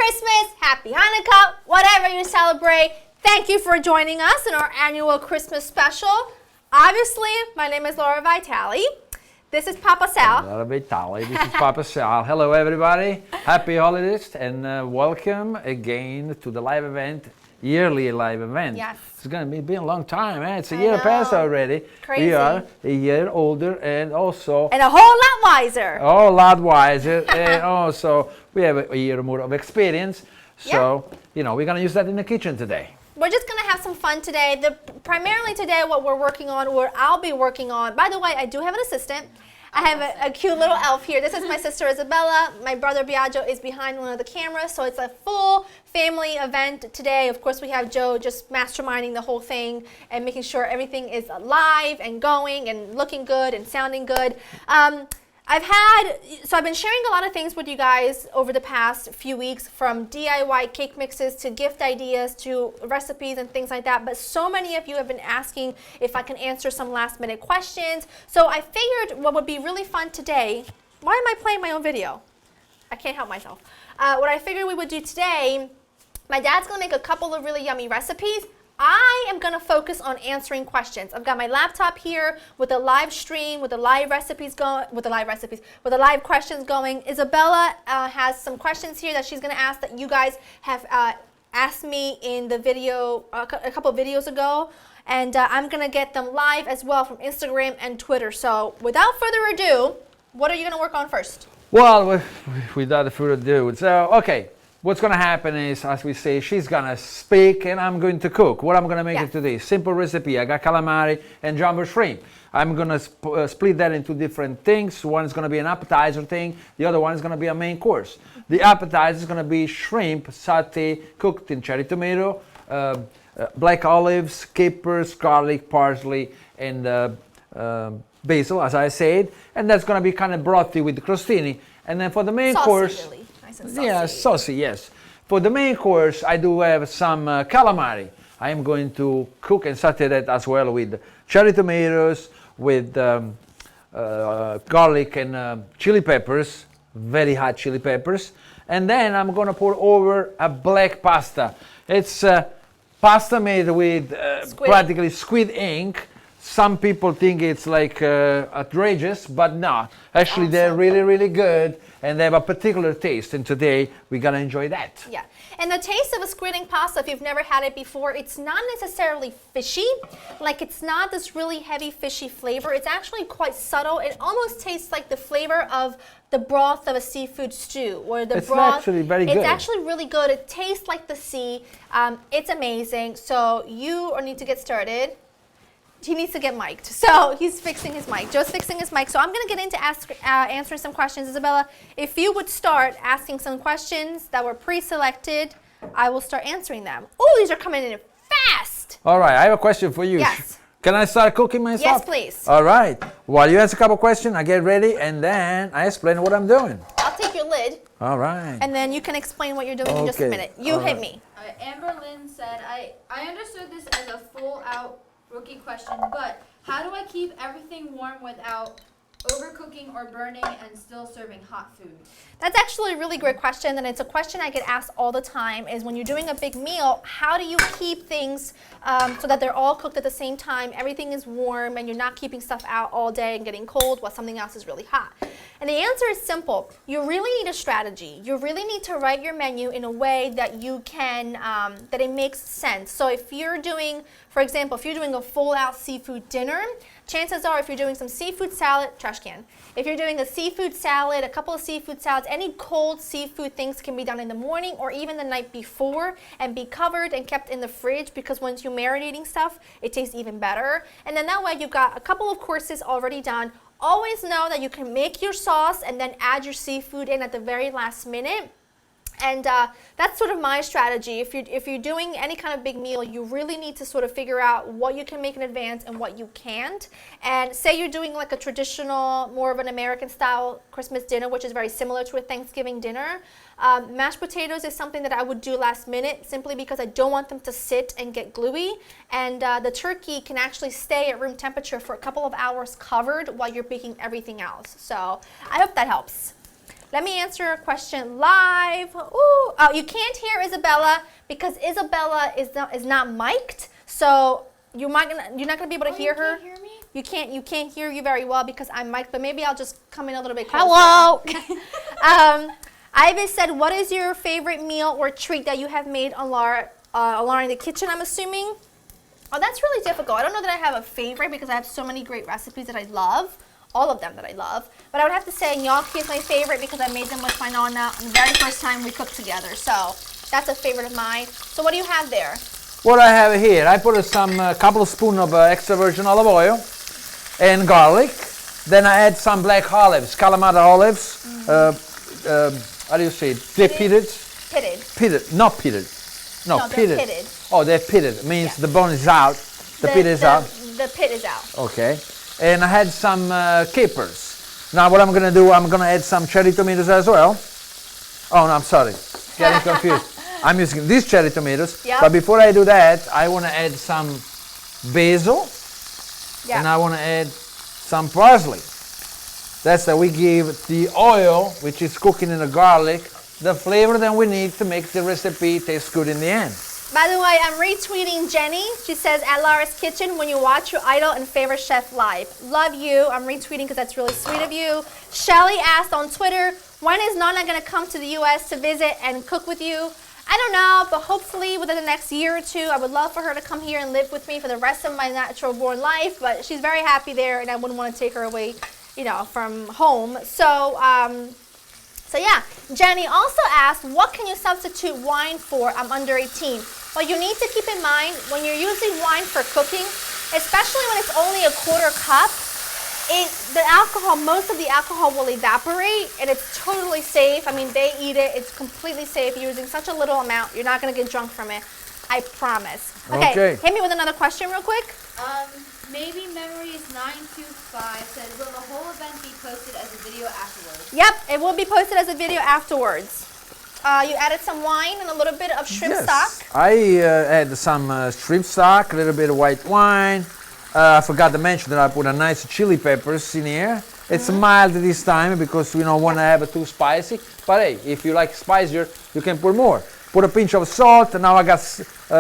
Christmas, Happy Hanukkah, whatever you celebrate. Thank you for joining us in our annual Christmas special. Obviously, my name is Laura Vitale. This is Papa Sal. Laura Vitale. This is Papa Sal. Hello, everybody. Happy holidays and welcome again to the live event, yearly live event. Yes. It's going to be a long time, eh? It's a year past already. Crazy. We are a year older and also And a whole lot wiser. a lot wiser. And also we have a year more of experience. So, you know, we're going to use that in the kitchen today. We're just going to have some fun today. Primarily today what we're working on, or I'll be working on, by the way, I do have an assistant. I have a cute little elf here. This is my sister Isabella. My brother Biagio is behind one of the cameras, so it's a full family event today. Of course, we have Joe just masterminding the whole thing and making sure everything is live and going and looking good and sounding good. I've been sharing a lot of things with you guys over the past few weeks, from DIY cake mixes to gift ideas to recipes and things like that. But so many of you have been asking if I can answer some last minute questions. So I figured what would be really fun today, why am I playing my own video? I can't help myself. What I figured we would do today, my dad's gonna make a couple of really yummy recipes. I am going to focus on answering questions. I've got my laptop here with a live stream, with the live recipes going, with the live questions going. Isabella has some questions here that she's going to ask that you guys have asked me in the video a couple of videos ago, and I'm going to get them live as well from Instagram and Twitter. So without further ado, what are you going to work on first? Well, without further ado, so okay. What's going to happen is, as we say, she's going to speak and I'm going to cook. What I'm going to make it today, simple recipe. I got calamari and jumbo shrimp. I'm going to split that into different things. One is going to be an appetizer thing. The other one is going to be a main course. The appetizer is going to be shrimp sauté cooked in cherry tomato, black olives, capers, garlic, parsley, and basil, as I said. And that's going to be kind of brothy with the crostini. And then for the main course... Really. Yeah, saucy, yes. For the main course, I do have some calamari. I am going to cook and saute that as well with cherry tomatoes, with garlic and chili peppers, very hot chili peppers. And then I'm going to pour over a black pasta. It's pasta made with practically squid ink. Some people think it's like outrageous, but no. Actually, they're really, really good, and they have a particular taste. And today, we're going to enjoy that. Yeah. And the taste of a squid ink pasta, if you've never had it before, it's not necessarily fishy. Like, it's not this really heavy fishy flavor. It's actually quite subtle. It almost tastes like the flavor of the broth of a seafood stew, or the broth. It's actually very good. It's actually really good. It tastes like the sea. It's amazing. So you need to get started. He needs to get mic'd. So he's fixing his mic. Joe's fixing his mic. So I'm going to get into answering some questions. Isabella, if you would start asking some questions that were pre-selected, I will start answering them. Oh, these are coming in fast. All right, I have a question for you. Yes. Can I start cooking myself? Yes, please. All right. While you ask a couple questions, I get ready, and then I explain what I'm doing. I'll take your lid. All right. And then you can explain what you're doing in just a minute. You hit me. Amber Lynn said, I understood this as a full-out rookie question, but how do I keep everything warm without overcooking or burning and still serving hot food? That's actually a really great question, and it's a question I get asked all the time, is when you're doing a big meal, how do you keep things so that they're all cooked at the same time, everything is warm, and you're not keeping stuff out all day and getting cold while something else is really hot? And the answer is simple. You really need a strategy. You really need to write your menu in a way that you can, that it makes sense. So if you're doing, for example, if you're doing a full-out seafood dinner, chances are if you're doing some seafood salad, trash can. If you're doing a seafood salad, a couple of seafood salads, any cold seafood things can be done in the morning or even the night before and be covered and kept in the fridge, because once you're marinating stuff, it tastes even better. And then that way you've got a couple of courses already done. Always know that you can make your sauce and then add your seafood in at the very last minute. And that's sort of my strategy. If you're doing any kind of big meal, you really need to sort of figure out what you can make in advance and what you can't. And say you're doing like a traditional, more of an American style Christmas dinner, which is very similar to a Thanksgiving dinner. Mashed potatoes is something that I would do last minute, simply because I don't want them to sit and get gluey. And the turkey can actually stay at room temperature for a couple of hours covered while you're baking everything else. So I hope that helps. Let me answer a question live. Ooh, oh, you can't hear Isabella because Isabella is not mic'd, so you're not gonna be able to hear her. You can't hear me? You can't hear you very well because I'm mic'd, but maybe I'll just come in a little bit closer. Hello. Ivy said, what is your favorite meal or treat that you have made on Laura in the kitchen, I'm assuming? Oh, that's really difficult. I don't know that I have a favorite because I have so many great recipes that I love. All of them that I love. But I would have to say gnocchi is my favorite because I made them with my nonna the very first time we cooked together. So that's a favorite of mine. So what do you have there? What I have here, I put some couple of spoons of extra virgin olive oil and garlic. Then I add some black olives, Kalamata olives. How do you say it? They're pitted? Pitted. Pitted, not pitted. No, No, they're pitted. pitted. Oh, they're pitted. Means Yeah. the bone is out, the pit is out. The pit is out. Okay. And I had some capers. Now what I'm going to do, I'm going to add some cherry tomatoes as well. Oh, no, I'm sorry. Getting confused. I'm using these cherry tomatoes. Yep. But before I do that, I want to add some basil. Yeah. And I want to add some parsley. That's that we give the oil, which is cooking in the garlic, the flavor that we need to make the recipe taste good in the end. By the way, I'm retweeting Jenny. She says, at Laura's Kitchen, when you watch your idol and favorite chef live. Love you. I'm retweeting because that's really sweet of you. Shelly asked on Twitter, when is Nana going to come to the U.S. to visit and cook with you? I don't know, but hopefully within the next year or two, I would love for her to come here and live with me for the rest of my natural born life. But she's very happy there, and I wouldn't want to take her away, from home. So yeah. Jenny also asked, what can you substitute wine for? I'm under 18. Well, you need to keep in mind when you're using wine for cooking, especially when it's only a quarter cup, most of the alcohol will evaporate, and it's totally safe. I mean, they eat it. It's completely safe. You're using such a little amount. You're not going to get drunk from it. I promise. Okay. Hit me with another question real quick. Maybe Memories 925 said, will the whole event be posted as a video afterwards? Yep, it will be posted as a video afterwards. You added some wine and a little bit of shrimp stock. I add some shrimp stock, a little bit of white wine. I forgot to mention that I put a nice chili peppers in here. It's mild this time because we don't want to have it too spicy. But hey, if you like spicier, you can put more. Put a pinch of salt, and now I got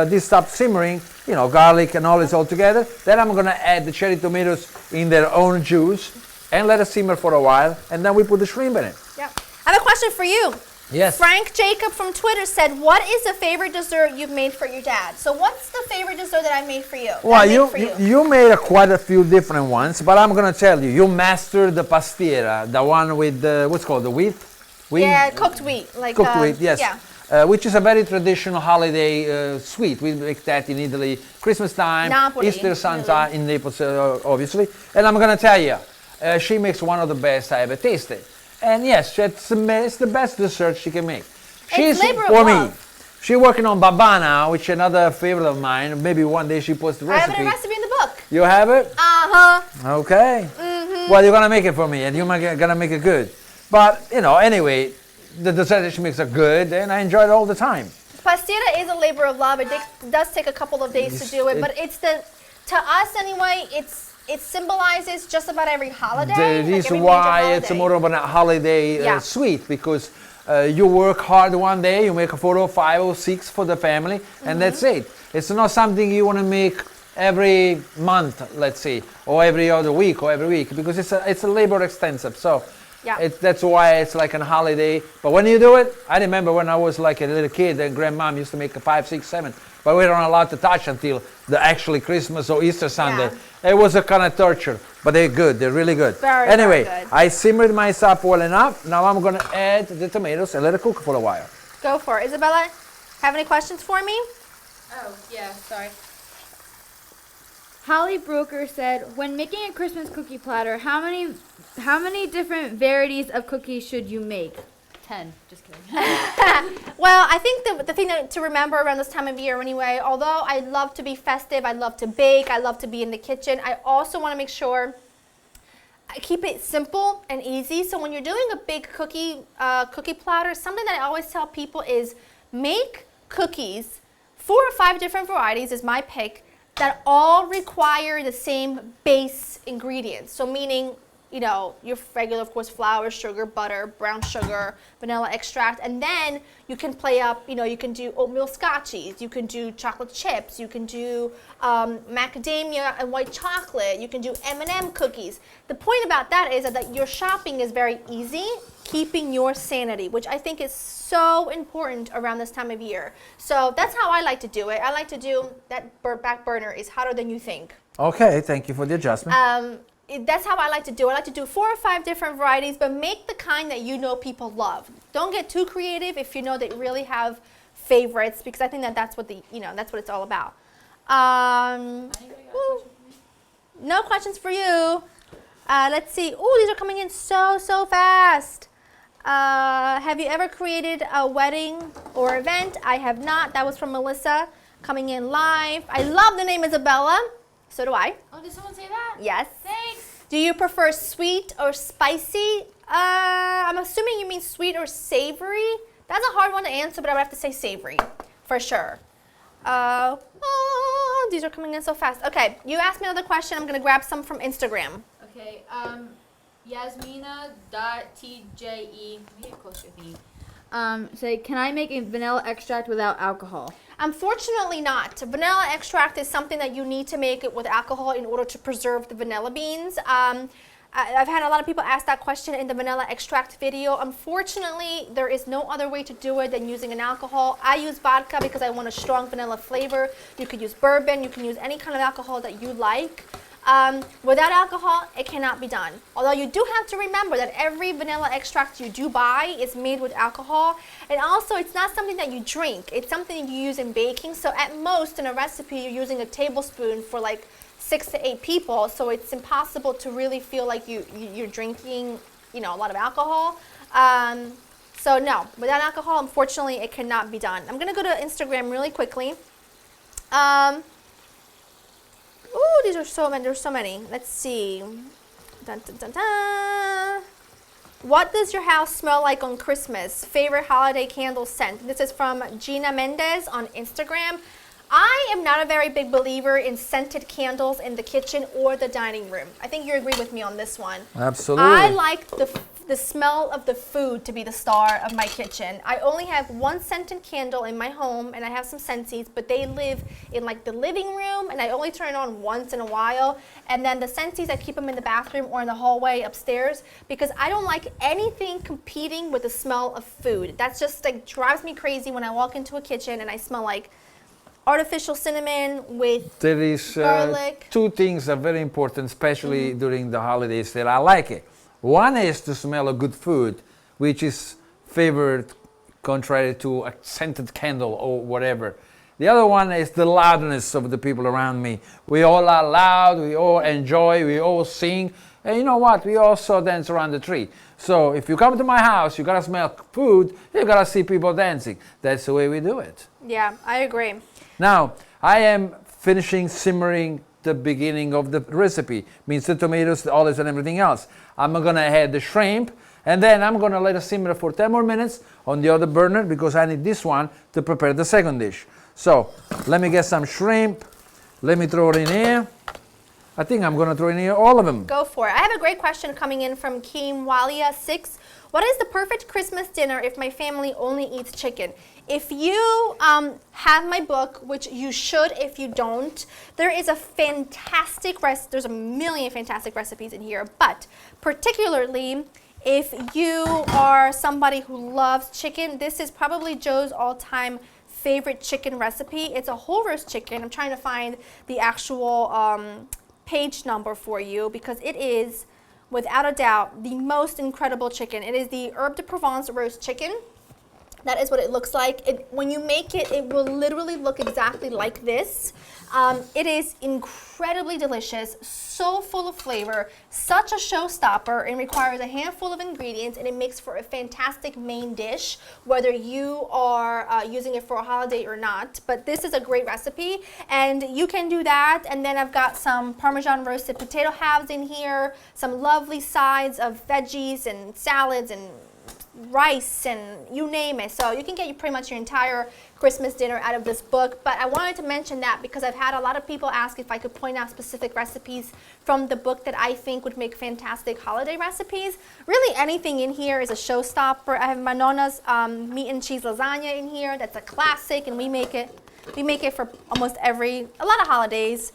this stuff simmering, garlic and olives all together. Then I'm going to add the cherry tomatoes in their own juice and let it simmer for a while, and then we put the shrimp in it. Yep. I have a question for you. Yes. Frank Jacob from Twitter said, what is the favorite dessert you've made for your dad? So what's the favorite dessert that I made for you? Well, you made quite a few different ones, but I'm going to tell you, you mastered the pastiera, the one with, what's called, the wheat? Yeah, cooked wheat. Cooked wheat, yes. Yeah. Which is a very traditional holiday sweet. We make that in Italy, Christmas time, Napoli, Easter Santa in Naples, obviously. And I'm going to tell you, she makes one of the best I ever tasted. And yes, it's the best dessert she can make. It's labor of love. She's working on baba now, which is another favorite of mine. Maybe one day she posts the recipe. I have a recipe in the book. You have it? Uh-huh. Okay. Well, you're going to make it for me, and you're going to make it good. But, anyway, the dessert that she makes are good, and I enjoy it all the time. Pastiera is a labor of love. It does take a couple of days to do it, but to us anyway, it symbolizes just about every holiday. The reason why it's more of a holiday sweet, because you work hard one day, you make 4 or 5 or 6 for the family, and that's it. It's not something you want to make every month, let's say, or every other week or every week, because it's a labor extensive. So that's why it's like a holiday. But when you do it, I remember when I was like a little kid, and grandmom used to make 5, 6, 7. But we weren't allowed to touch until the actually Christmas or Easter Sunday. It was a kind of torture, but they're good. They're really good. Very good. I simmered my stuff well enough. Now I'm going to add the tomatoes and let it cook for a while. Go for it. Isabella, have any questions for me? Oh, yeah, sorry. Holly Broker said, when making a Christmas cookie platter, how many different varieties of cookies should you make? 10. Just kidding. Well, I think the thing to remember around this time of year anyway, although I love to be festive, I love to bake, I love to be in the kitchen, I also want to make sure I keep it simple and easy. So when you're doing a big cookie platter, something that I always tell people is make cookies, 4 or 5 different varieties is my pick, that all require the same base ingredients. So meaning you know, your regular, of course, flour, sugar, butter, brown sugar, vanilla extract, and then you can play up, you know, you can do oatmeal scotchies, you can do chocolate chips, you can do macadamia and white chocolate, you can do M&M cookies. The point about that is that your shopping is very easy, keeping your sanity, which I think is so important around this time of year. So that's how I like to do it. I like to do that back burner is hotter than you think. Okay, thank you for the adjustment. That's how I like to do it. I like to do 4 or 5 different varieties, but make the kind that you know people love. Don't get too creative if you know that you really have favorites, because I think that that's what that's what it's all about. No questions for you. Let's see. Oh, these are coming in so fast. Have you ever created a wedding or event? I have not. That was from Melissa coming in live. I love the name Isabella. So do I. Oh, did someone say that? Yes. Thanks. Do you prefer sweet or spicy? I'm assuming you mean sweet or savory. That's a hard one to answer, but I would have to say savory for sure. These are coming in so fast. Okay, you asked me another question. I'm gonna grab some from Instagram. Okay, Yasmina.tje, get closer to me. Say, can I make a vanilla extract without alcohol? Unfortunately not. Vanilla extract is something that you need to make it with alcohol in order to preserve the vanilla beans. I've had a lot of people ask that question in the vanilla extract video. Unfortunately, there is no other way to do it than using an alcohol. I use vodka because I want a strong vanilla flavor. You could use bourbon, you can use any kind of alcohol that you like. Without alcohol, it cannot be done. Although you do have to remember that every vanilla extract you do buy is made with alcohol. And also, it's not something that you drink. It's something you use in baking. So at most, in a recipe, you're using a tablespoon for like 6 to 8 people. So it's impossible to really feel like you're drinking, you know, a lot of alcohol. So no, without alcohol, unfortunately, it cannot be done. I'm going to go to Instagram really quickly. Ooh, these are so many. There's so many. Let's see. Dun, dun, dun, dun. What does your house smell like on Christmas? Favorite holiday candle scent? This is from Gina Mendez on Instagram. I am not a very big believer in scented candles in the kitchen or the dining room. I think you agree with me on this one. Absolutely. I like the smell of the food to be the star of my kitchen. I only have one scented candle in my home, and I have some Scentsies, but they live in like the living room, and I only turn it on once in a while. And then the Scentsies, I keep them in the bathroom or in the hallway upstairs, because I don't like anything competing with the smell of food. That's just like drives me crazy when I walk into a kitchen and I smell like artificial cinnamon with There is garlic. 2 things that are very important, especially during the holidays, that I like it. One is to smell a good food, which is favored contrary to a scented candle or whatever. The other one is the loudness of the people around me. We all are loud, we all enjoy, we all sing, and you know what? We also dance around the tree. So if you come to my house, you gotta smell food, you gotta see people dancing. That's the way we do it. Yeah, I agree. Now, I am finishing simmering the beginning of the recipe. Means the tomatoes, the olives, and everything else. I'm gonna add the shrimp, and then I'm gonna let it simmer for 10 more minutes on the other burner because I need this one to prepare the second dish. So, let me get some shrimp. Let me throw it in here. I think I'm gonna throw in here all of them. Go for it. I have a great question coming in from Kimwalia6. What is the perfect Christmas dinner if my family only eats chicken? If you have my book, which you should if you don't, there is a fantastic recipe. There's a million fantastic recipes in here, but particularly if you are somebody who loves chicken, this is probably Joe's all-time favorite chicken recipe. It's a whole roast chicken. I'm trying to find the actual page number for you because it is, without a doubt, the most incredible chicken. It is the Herbe de Provence roast chicken. That is what it looks like. When you make it, it will literally look exactly like this. It is incredibly delicious, so full of flavor, such a showstopper, and requires a handful of ingredients, and it makes for a fantastic main dish, whether you are using it for a holiday or not. But this is a great recipe, and you can do that. And then I've got some Parmesan roasted potato halves in here, some lovely sides of veggies and salads and rice, and you name it. So you can get pretty much your entire Christmas dinner out of this book. But I wanted to mention that because I've had a lot of people ask if I could point out specific recipes from the book that I think would make fantastic holiday recipes. Really anything in here is a showstopper. I have my Nonna's meat and cheese lasagna in here. That's a classic, and we make it for almost a lot of holidays.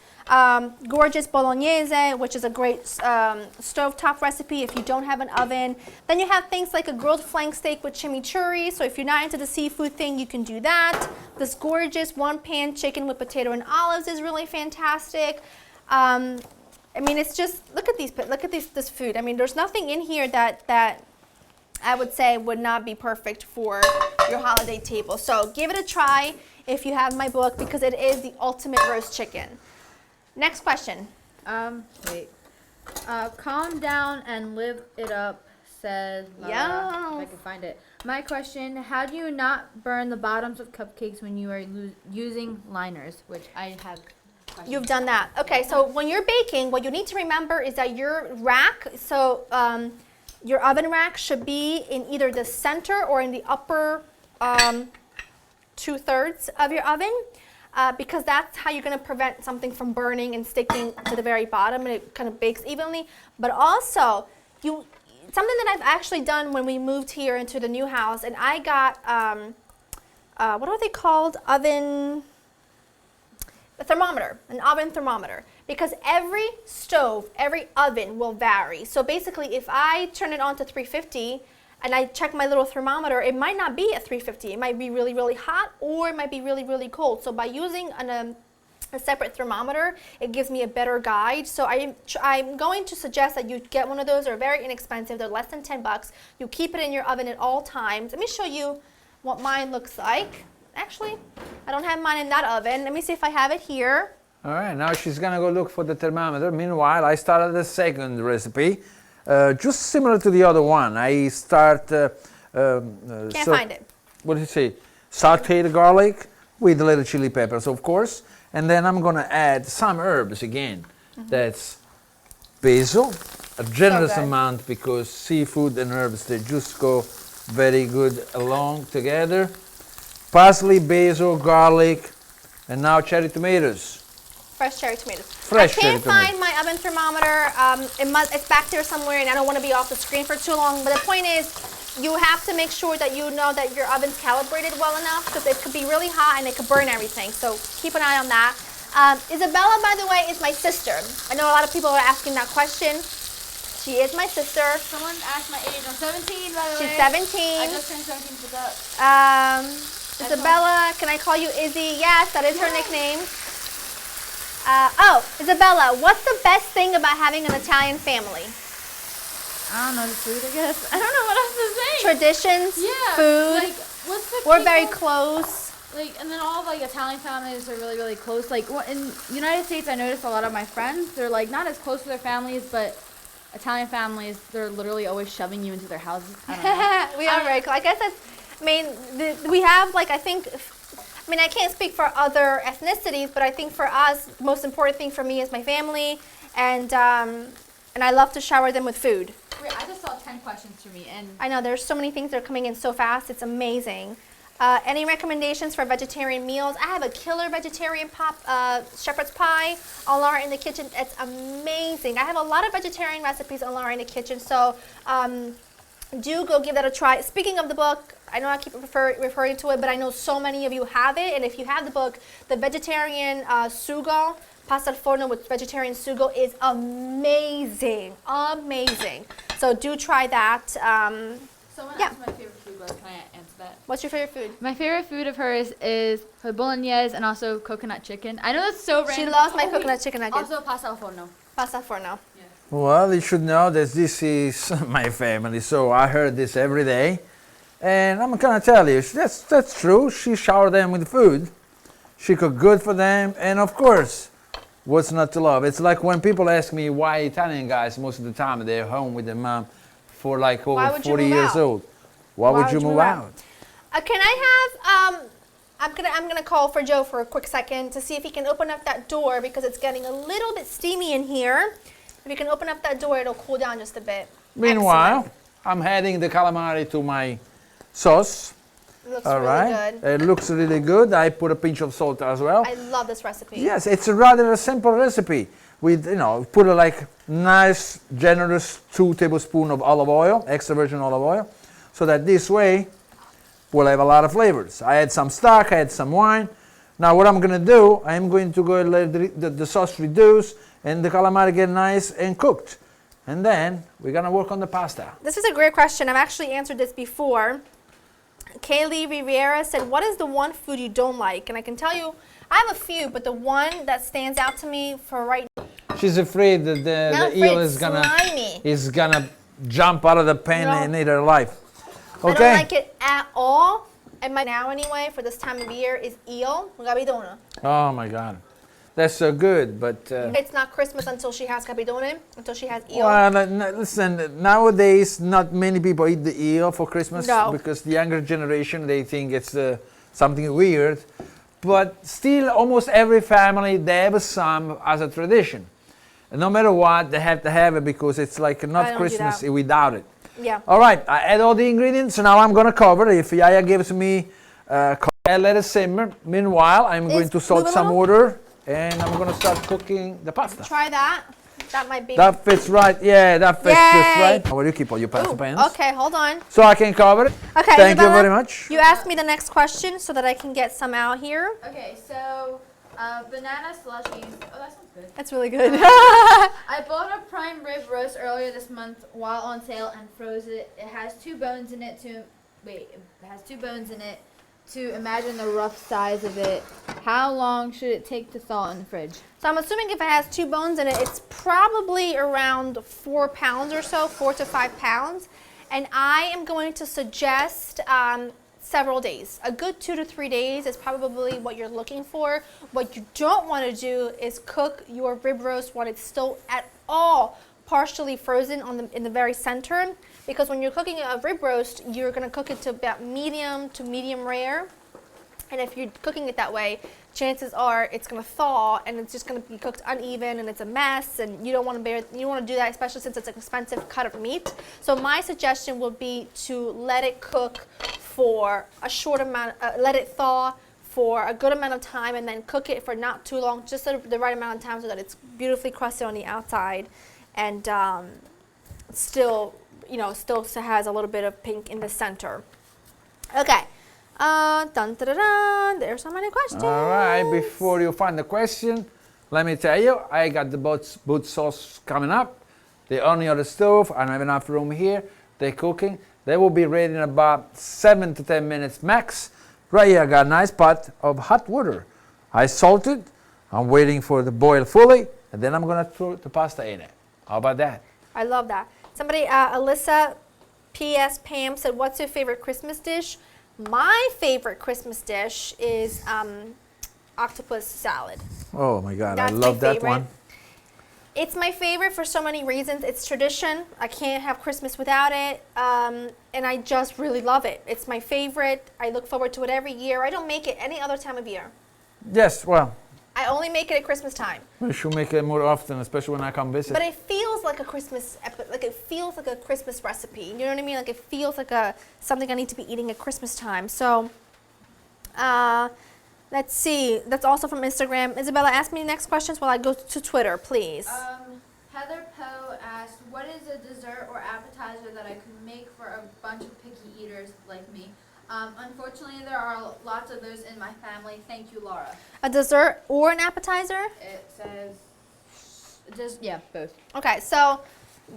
Gorgeous bolognese, which is a great stovetop recipe if you don't have an oven. Then you have things like a grilled flank steak with chimichurri. So if you're not into the seafood thing, you can do that. This gorgeous one-pan chicken with potato and olives is really fantastic. I mean, it's just look at this food. I mean, there's nothing in here that I would say would not be perfect for your holiday table. So give it a try if you have my book, because it is the ultimate roast chicken. Next question. Wait. Calm down and live it up, says Laura. If I can find it. My question, how do you not burn the bottoms of cupcakes when you are using liners? Which I have questions. You've done that. Okay, so when you're baking, what you need to remember is that your rack, your oven rack should be in either the center or in the upper 2/3 of your oven. Because that's how you're going to prevent something from burning and sticking to the very bottom, and it kind of bakes evenly. But also, something that I've actually done when we moved here into the new house, and I got, what are they called? An oven thermometer. Because every stove, every oven will vary. So basically, if I turn it on to 350, and I check my little thermometer, it might not be at 350. It might be really, really hot, or it might be really, really cold. So by using a separate thermometer, it gives me a better guide. So I'm going to suggest that you get one of those. They're very inexpensive. They're less than $10. You keep it in your oven at all times. Let me show you what mine looks like. Actually, I don't have mine in that oven. Let me see if I have it here. All right, now she's gonna go look for the thermometer. Meanwhile, I started the second recipe. Just similar to the other one. I start. Can't find it. What did you say? Sauteed garlic with a little chili peppers, of course. And then I'm going to add some herbs again. That's basil, a generous amount, because seafood and herbs, they just go very good along together. Parsley, basil, garlic, and now cherry tomatoes. Fresh cherry tomatoes. Fresh I can't cherry find my oven thermometer. It's back there somewhere, and I don't want to be off the screen for too long. But the point is, you have to make sure that you know that your oven's calibrated well enough, because it could be really hot and it could burn everything. So keep an eye on that. Isabella, by the way, is my sister. I know a lot of people are asking that question. She is my sister. Someone asked my age. I'm 17, by the way. She's 17. I just turned 17 for that. Isabella, can I call you Izzy? Yes, that is her nickname. Isabella, what's the best thing about having an Italian family? I don't know, the food, I guess. I don't know what else to say. Traditions, Yeah. food. Like, what's the We're very close. Like, and then all of, like, Italian families are really, really close. Like, in the United States, I noticed a lot of my friends, they're, like, not as close to their families, but Italian families, they're literally always shoving you into their houses. I don't know. We are very close. I guess that's, I mean, we have, like, I can't speak for other ethnicities, but I think for us, the most important thing for me is my family, and I love to shower them with food. Wait, I just saw 10 questions for me, and I know, there's so many things that are coming in so fast, it's amazing. Any recommendations for vegetarian meals? I have a killer vegetarian shepherd's pie on Laura in the Kitchen. It's amazing. I have a lot of vegetarian recipes on Laura in the Kitchen, so do go give that a try. Speaking of the book, I know I keep referring to it, but I know so many of you have it, and if you have the book, the vegetarian sugo, pasta al forno with vegetarian sugo, is amazing, amazing. So do try that. someone Yeah. asked my favorite food, but can I answer that? What's your favorite food? My favorite food of hers is her bolognese and also coconut chicken. I know that's so random. She loves my coconut chicken nuggets. Also pasta al forno. Pasta al forno. Well, you should know that this is my family, so I heard this every day. And I'm gonna tell you, that's true. She showered them with food. She cooked good for them, and of course, what's not to love? It's like when people ask me why Italian guys, most of the time, they're home with their mom for like over 40 years old. Why would you move out? Can I have, I'm gonna call for Joe for a quick second to see if he can open up that door, because it's getting a little bit steamy in here. If you can open up that door, it'll cool down just a bit. Meanwhile, I'm adding the calamari to my sauce. It looks All really right. good. It looks really good. I put a pinch of salt as well. I love this recipe. Yes, it's a rather simple recipe. With, put a nice, generous 2 tablespoons of olive oil, extra virgin olive oil, so that this way we'll have a lot of flavors. I add some stock, I add some wine. Now what I'm going to do, I'm going to go and let the sauce reduce and the calamari get nice and cooked. And then we're going to work on the pasta. This is a great question. I've actually answered this before. Kaylee Riviera said, what is the one food you don't like? And I can tell you, I have a few, but the one that stands out to me for right now. She's afraid that the eel is gonna jump out of the pan and eat her life. Okay. I don't like it at all. And my now anyway, for this time of year, is eel. Gabidona. Oh my God. That's so good, but... it's not Christmas until she has gabidone, until she has eel. Well, listen, nowadays not many people eat the eel for Christmas because the younger generation, they think it's something weird. But still, almost every family, they have some as a tradition. And no matter what, they have to have it because it's like not Christmas without it. Yeah. All right, I add all the ingredients, so now I'm going to cover. If Yaya gives me, I let it simmer. Meanwhile, I'm going to salt some water. And I'm going to start cooking the pasta. Try that. That might be. That fits right. Yeah, that fits just right. Where do you keep all your pasta pans? Okay, hold on. So I can cover it. Okay, Thank you very much. You asked me the next question so that I can get some out here. Okay, so banana slushies. Oh, that sounds good. That's really good. I bought a prime rib roast earlier this month while on sale and froze it. It has 2 bones in it to imagine the rough size of it. How long should it take to thaw in the fridge? So I'm assuming if it has 2 bones in it, it's probably around 4 pounds or so, 4 to 5 pounds. And I am going to suggest several days. A good 2 to 3 days is probably what you're looking for. What you don't want to do is cook your rib roast when it's still at all partially frozen in the very center, because when you're cooking a rib roast, you're going to cook it to about medium to medium rare. And if you're cooking it that way, chances are it's going to thaw and it's just going to be cooked uneven and it's a mess, and you don't want to do that, especially since it's an expensive cut of meat. So my suggestion would be to let it cook for a short amount, let it thaw for a good amount of time, and then cook it for not too long, just the right amount of time so that it's beautifully crusted on the outside and still has a little bit of pink in the center. Okay. Dun, dun, dun, dun. There's so many questions. All right, before you find the question, let me tell you, I got the boot sauce coming up. They're only on the stove. I don't have enough room here. They're cooking. They will be ready in about 7 to 10 minutes max. Right here, I got a nice pot of hot water. I salted. I'm waiting for it to boil fully, and then I'm going to throw the pasta in it. How about that? I love that. Somebody, Alyssa P.S. Pam said, what's your favorite Christmas dish? My favorite Christmas dish is octopus salad. Oh my God, That's I love my that one. It's my favorite for so many reasons. It's tradition. I can't have Christmas without it. And I just really love it. It's my favorite. I look forward to it every year. I don't make it any other time of year. Yes, well, I only make it at Christmas time. we should make it more often, especially when I come visit. But it feels like a Christmas, it feels like a Christmas recipe. You know what I mean? Like it feels like something I need to be eating at Christmas time. So, let's see. That's also from Instagram. Isabella, ask me the next questions while I go to Twitter, please. Heather Poe asked, what is a dessert or appetizer that I could make for a bunch of picky eaters like me? Unfortunately, there are lots of those in my family. Thank you, Laura. A dessert or an appetizer? It says, both. Okay, so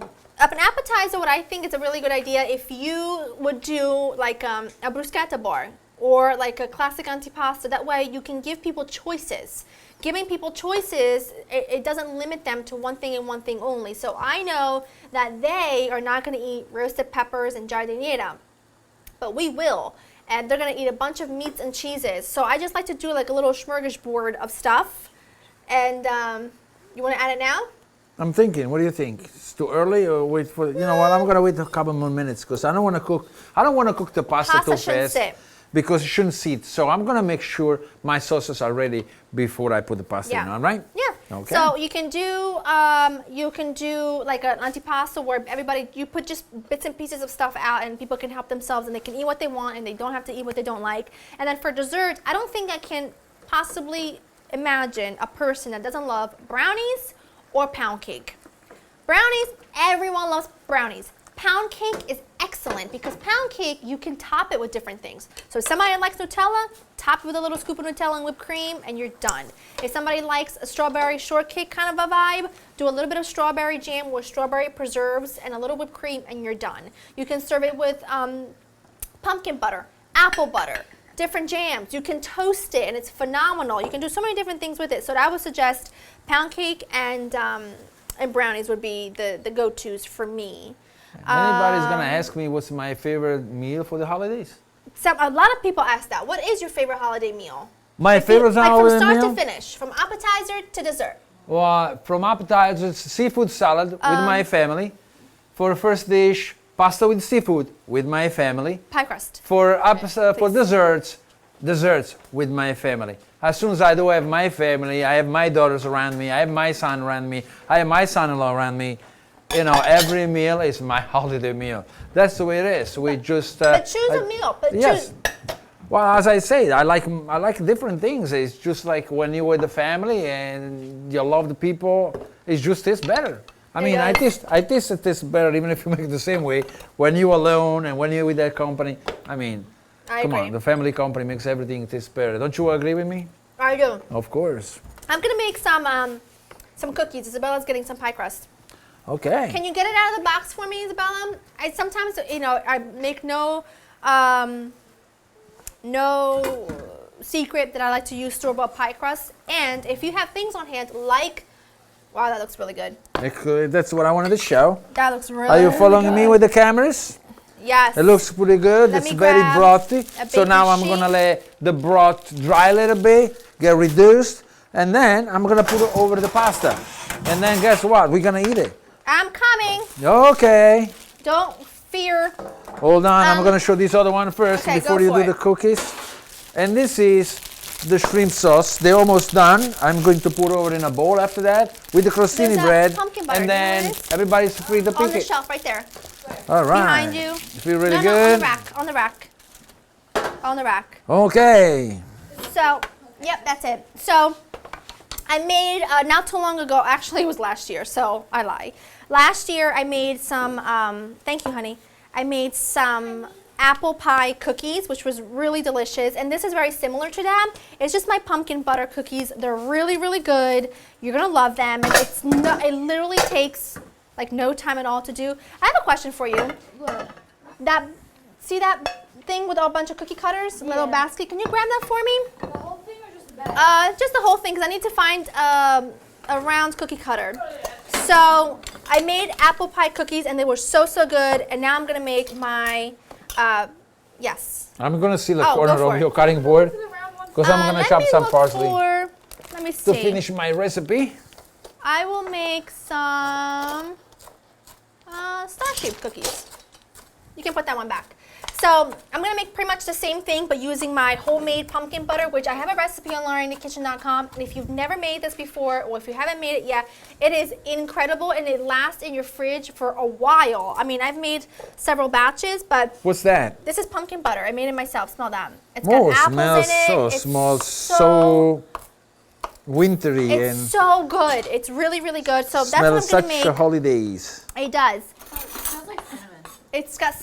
an appetizer, what I think is a really good idea, if you would do like a bruschetta bar or like a classic antipasto, that way you can give people choices. Giving people choices, it doesn't limit them to one thing and one thing only. So I know that they are not going to eat roasted peppers and giardiniera, but we will. And they're going to eat a bunch of meats and cheeses. So I just like to do like a little smorgasbord of stuff. And you want to add it now? I'm thinking, what do you think? It's too early or wait for, you know what, I'm going to wait a couple more minutes because I don't want to cook the pasta too fast. Sit. Because it shouldn't sit. So I'm going to make sure my sauces are ready before I put the pasta in, all right? Yeah. Okay. So you can do like an antipasto where you put just bits and pieces of stuff out and people can help themselves and they can eat what they want and they don't have to eat what they don't like. And then for dessert, I don't think I can possibly imagine a person that doesn't love brownies or pound cake. Brownies, everyone loves brownies. Pound cake is excellent because pound cake, you can top it with different things. So if somebody likes Nutella, top it with a little scoop of Nutella and whipped cream and you're done. If somebody likes a strawberry shortcake kind of a vibe, do a little bit of strawberry jam with strawberry preserves and a little whipped cream and you're done. You can serve it with pumpkin butter, apple butter, different jams. You can toast it and it's phenomenal. You can do so many different things with it. So I would suggest pound cake and brownies would be the go-tos for me. Anybody's gonna ask me what's my favorite meal for the holidays? A lot of people ask that. What is your favorite holiday meal? My favorite Like holiday from start meal? to finish, from appetizer to dessert. Well, from appetizers, seafood salad with my family. For first dish, pasta with seafood with my family. Pie crust. For please. desserts with my family. As soon as I do have my family, I have my daughters around me, I have my son around me, I have my son-in-law around me. You know, every meal is my holiday meal. That's the way it is. We just. But choose a meal. But yes. choose. Well, as I say, I like different things. It's just like when you're with the family and you love the people. It just tastes better. I mean, I taste it tastes better even if you make it the same way when you're alone and when you're with that company. I mean, come on, the family company makes everything taste better. Don't you agree with me? I do. Of course. I'm gonna make some cookies. Isabella's getting some pie crust. Okay. Can you get it out of the box for me, Isabella? I sometimes, I make no secret that I like to use store-bought pie crust. And if you have things on hand like, wow, that looks really good. That's what I wanted to show. That looks really Are you following good. me with the cameras? Yes. It looks pretty good. Let It's me very grab brothy. a So now I'm baking gonna sheet. let the broth dry a little bit, get reduced, and then I'm gonna put it over the pasta. And then guess what? We're gonna eat it. I'm coming. Okay. Don't fear. Hold on. I'm gonna show this other one first Okay, before go you for do it. the cookies. And this is the shrimp sauce. They're almost done. I'm going to put over in a bowl after that with the crostini There's, bread. pumpkin butter. And Do you know then what it is? everybody's free to On pick the it. shelf right there. All right. Behind you. You feel really No, good? on the rack. On the rack. Okay. So, yep, that's it. So, I made, not too long ago, actually it was last year, so I lie. Last year I made some, thank you honey, I made some apple pie cookies, which was really delicious, and this is very similar to that. It's just my pumpkin butter cookies. They're really, really good. You're gonna love them, and it literally takes like no time at all to do. I have a question for you. What? See that thing with a bunch of cookie cutters, little basket? Can you grab that for me? The whole thing or just the bag? Just the whole thing, because I need to find a round cookie cutter. So I made apple pie cookies, and they were so, so good. And now I'm gonna make my, yes. I'm gonna seal the Oh, go corner for of it. your cutting board because I'm gonna Let chop me some look parsley let me to see. finish my recipe. I will make some star-shaped cookies. You can put that one back. So I'm gonna make pretty much the same thing, but using my homemade pumpkin butter, which I have a recipe on LaurieInTheKitchen.com. And if you've never made this before, or if you haven't made it yet, it is incredible, and it lasts in your fridge for a while. I mean, I've made several batches, but What's that? this is pumpkin butter. I made it myself. Smell that. It's Oh, got apples smells in it. so It's smells so wintry It's and so good. It's really, really good. So that's what smells I'm such gonna make. holidays. It does. It smells like cinnamon. It's got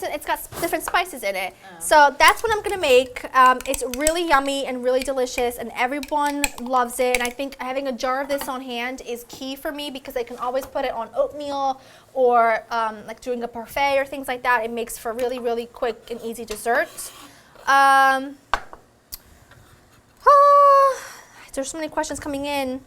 different spices in it. So that's what I'm gonna make. It's really yummy and really delicious, and everyone loves it. And I think having a jar of this on hand is key for me because I can always put it on oatmeal or like doing a parfait or things like that. It makes for really, really quick and easy desserts. There's so many questions coming in.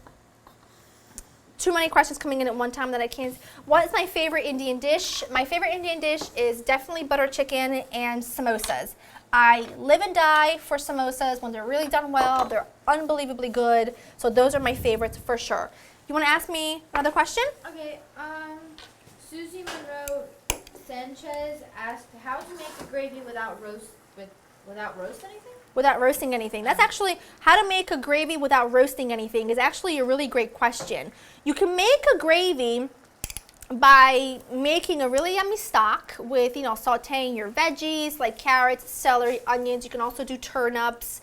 Too many questions coming in at one time that I can't. What is my favorite Indian dish? My favorite Indian dish is definitely butter chicken and samosas. I live and die for samosas. When they're really done well, they're unbelievably good. So those are my favorites for sure. You want to ask me another question? Okay, Susie Monroe Sanchez asked how to make the gravy without roast anything? without roasting anything? That's actually how to make a gravy without roasting anything is actually a really great question. You can make a gravy by making a really yummy stock with, sauteing your veggies like carrots, celery, onions. You can also do turnips.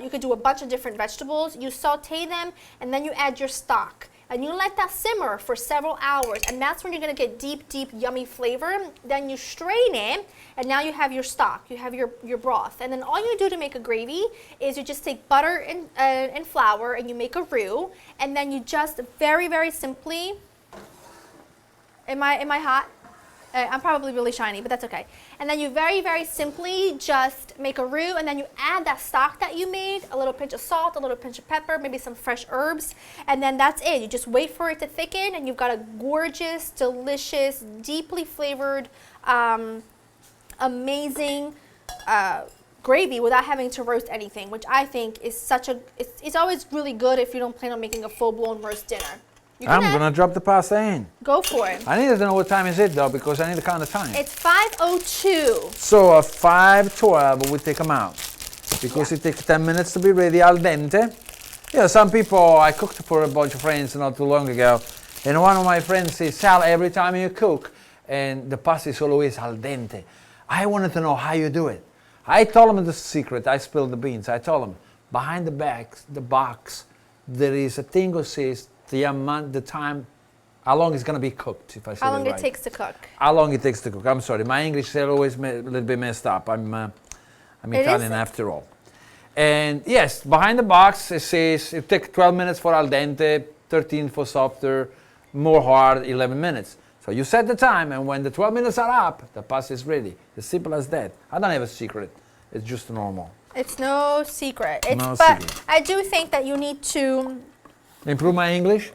You could do a bunch of different vegetables. You saute them and then you add your stock. And you let that simmer for several hours, and that's when you're gonna get deep, deep, yummy flavor. Then you strain it, and now you have your stock, you have your broth. And then all you do to make a gravy is you just take butter and flour, and you make a roux, and then you just very, very simply, am I hot? I'm probably really shiny, but that's okay. And then you very, very simply just make a roux, and then you add that stock that you made, a little pinch of salt, a little pinch of pepper, maybe some fresh herbs, and then that's it. You just wait for it to thicken, and you've got a gorgeous, delicious, deeply flavored, amazing gravy without having to roast anything, which I think is it's always really good if you don't plan on making a full-blown roast dinner. I'm gonna drop the pasta in. Go for it. I need to know what time is it though, because I need to count the time. It's 5:02. So at 5:12 we take them out, because it takes 10 minutes to be ready al dente. Yeah, some people, I cooked for a bunch of friends not too long ago, and one of my friends says, Sal, every time you cook, and the pasta is always al dente. I wanted to know how you do it. I told him the secret. I spilled the beans. I told him, behind the box, there is a thing that says the time, how long it's going to be cooked, if I say How long that right. it takes to cook. How long it takes to cook. I'm sorry. My English is always a little bit messed up. I'm Italian after all. And yes, behind the box, it says it takes 12 minutes for al dente, 13 for softer, more hard, 11 minutes. So you set the time, and when the 12 minutes are up, the pasta is ready. As simple as that. I don't have a secret. It's just normal. It's no secret. No but secret. I do think that you need to Improve my English?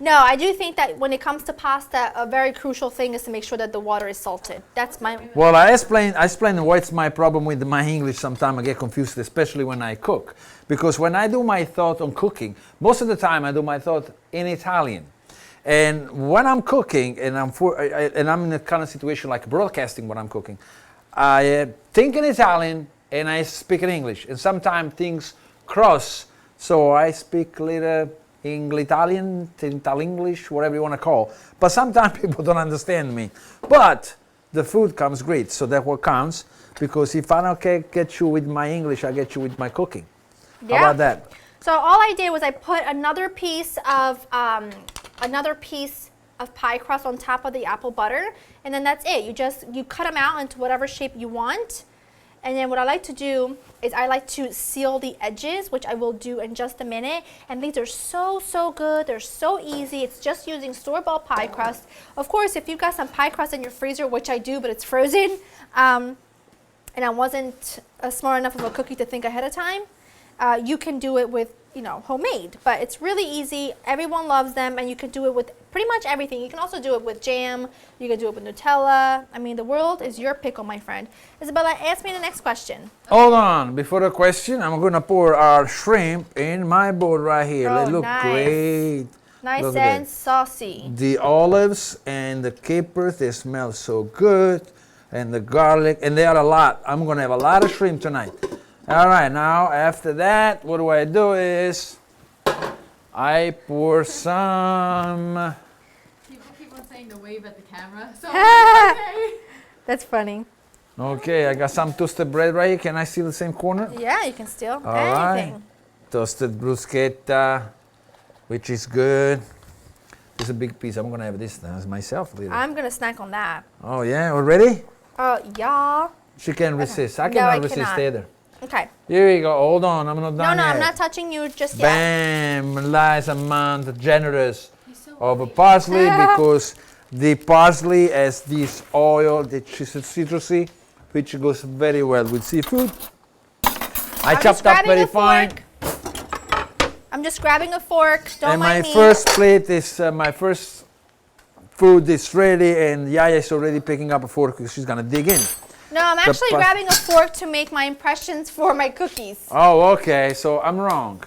No, I do think that when it comes to pasta, a very crucial thing is to make sure that the water is salted. That's my... Well, I explained what's my problem with my English. Sometimes I get confused, especially when I cook. Because when I do my thought on cooking, most of the time I do my thought in Italian. And when I'm cooking, and I'm in a kind of situation like broadcasting when I'm cooking, I think in Italian and I speak in English. And sometimes things cross. So I speak little Italian, English, whatever you want to call. But sometimes people don't understand me. But the food comes great, so that's what counts. Because if I don't get you with my English, I get you with my cooking. Yeah. How about that? So all I did was I put another piece of pie crust on top of the apple butter, and then that's it. You cut them out into whatever shape you want. And then what I like to do is I like to seal the edges, which I will do in just a minute. And these are so, so good. They're so easy. It's just using store-bought pie crust. Of course, if you've got some pie crust in your freezer, which I do, but it's frozen, and I wasn't smart enough of a cookie to think ahead of time, you can do it with, homemade. But it's really easy. Everyone loves them, and you can do it with pretty much everything. You can also do it with jam. You can do it with Nutella. I mean, the world is your pickle, my friend. Isabella, ask me the next question. Hold on. Before the question, I'm going to pour our shrimp in my bowl right here. Oh, They look nice. great. Nice Look at and that. saucy. The olives and the capers, they smell so good. And the garlic, and they are a lot. I'm going to have a lot of shrimp tonight. All right, now after that, what do is I pour some... People keep on saying to wave at the camera. So okay. That's funny. Okay, I got some toasted bread right here. Can I see the same corner? Yeah, you can steal All right. anything. Toasted bruschetta, which is good. This is a big piece. I'm going to have this as myself later. I'm going to snack on that. Oh, yeah? Already? Yeah. She can't resist. I No, cannot I resist cannot. either. Okay. Here we go. Hold on. I'm not No, done no, yet. I'm not touching you just yet. Bam! Nice amount, generous of parsley, because the parsley has this oil, the citrusy, which goes very well with seafood. I I'm just chopped up grabbing very a fine. fork. I'm just grabbing a fork. Don't And my mind me. first plate is my first food is ready, and Yaya is already picking up a fork because she's gonna dig in. No, I'm actually pas- grabbing a fork to make my impressions for my cookies. Oh, okay. So I'm wrong.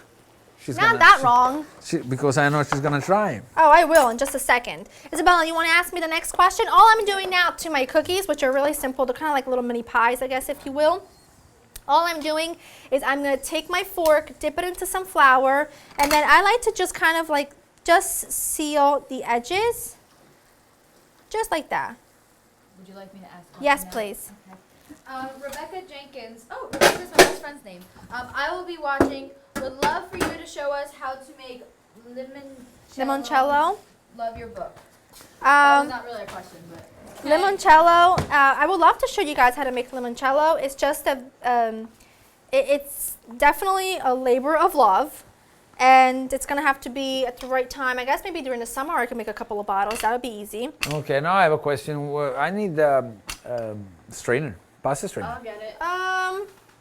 She's Not that wrong. Because I know she's gonna try. Oh, I will in just a second. Isabella, you want to ask me the next question? All I'm doing now to my cookies, which are really simple, they're kind of like little mini pies, I guess, if you will. All I'm doing is I'm gonna take my fork, dip it into some flour, and then I like to just kind of like just seal the edges, just like that. Would you like me to ask? Yes, now? please. Okay. Rebecca Jenkins. Oh, Rebecca's my best friend's name. I will be watching. Would love for you to show us how to make Limoncello. Love your book. That was Um, not really a question, but. limoncello. I would love to show you guys how to make limoncello. It's just it's definitely a labor of love, and it's gonna have to be at the right time. I guess maybe during the summer I can make a couple of bottles. That would be easy. Okay, now I have a question. I need strainer, pasta strainer. I'll get it.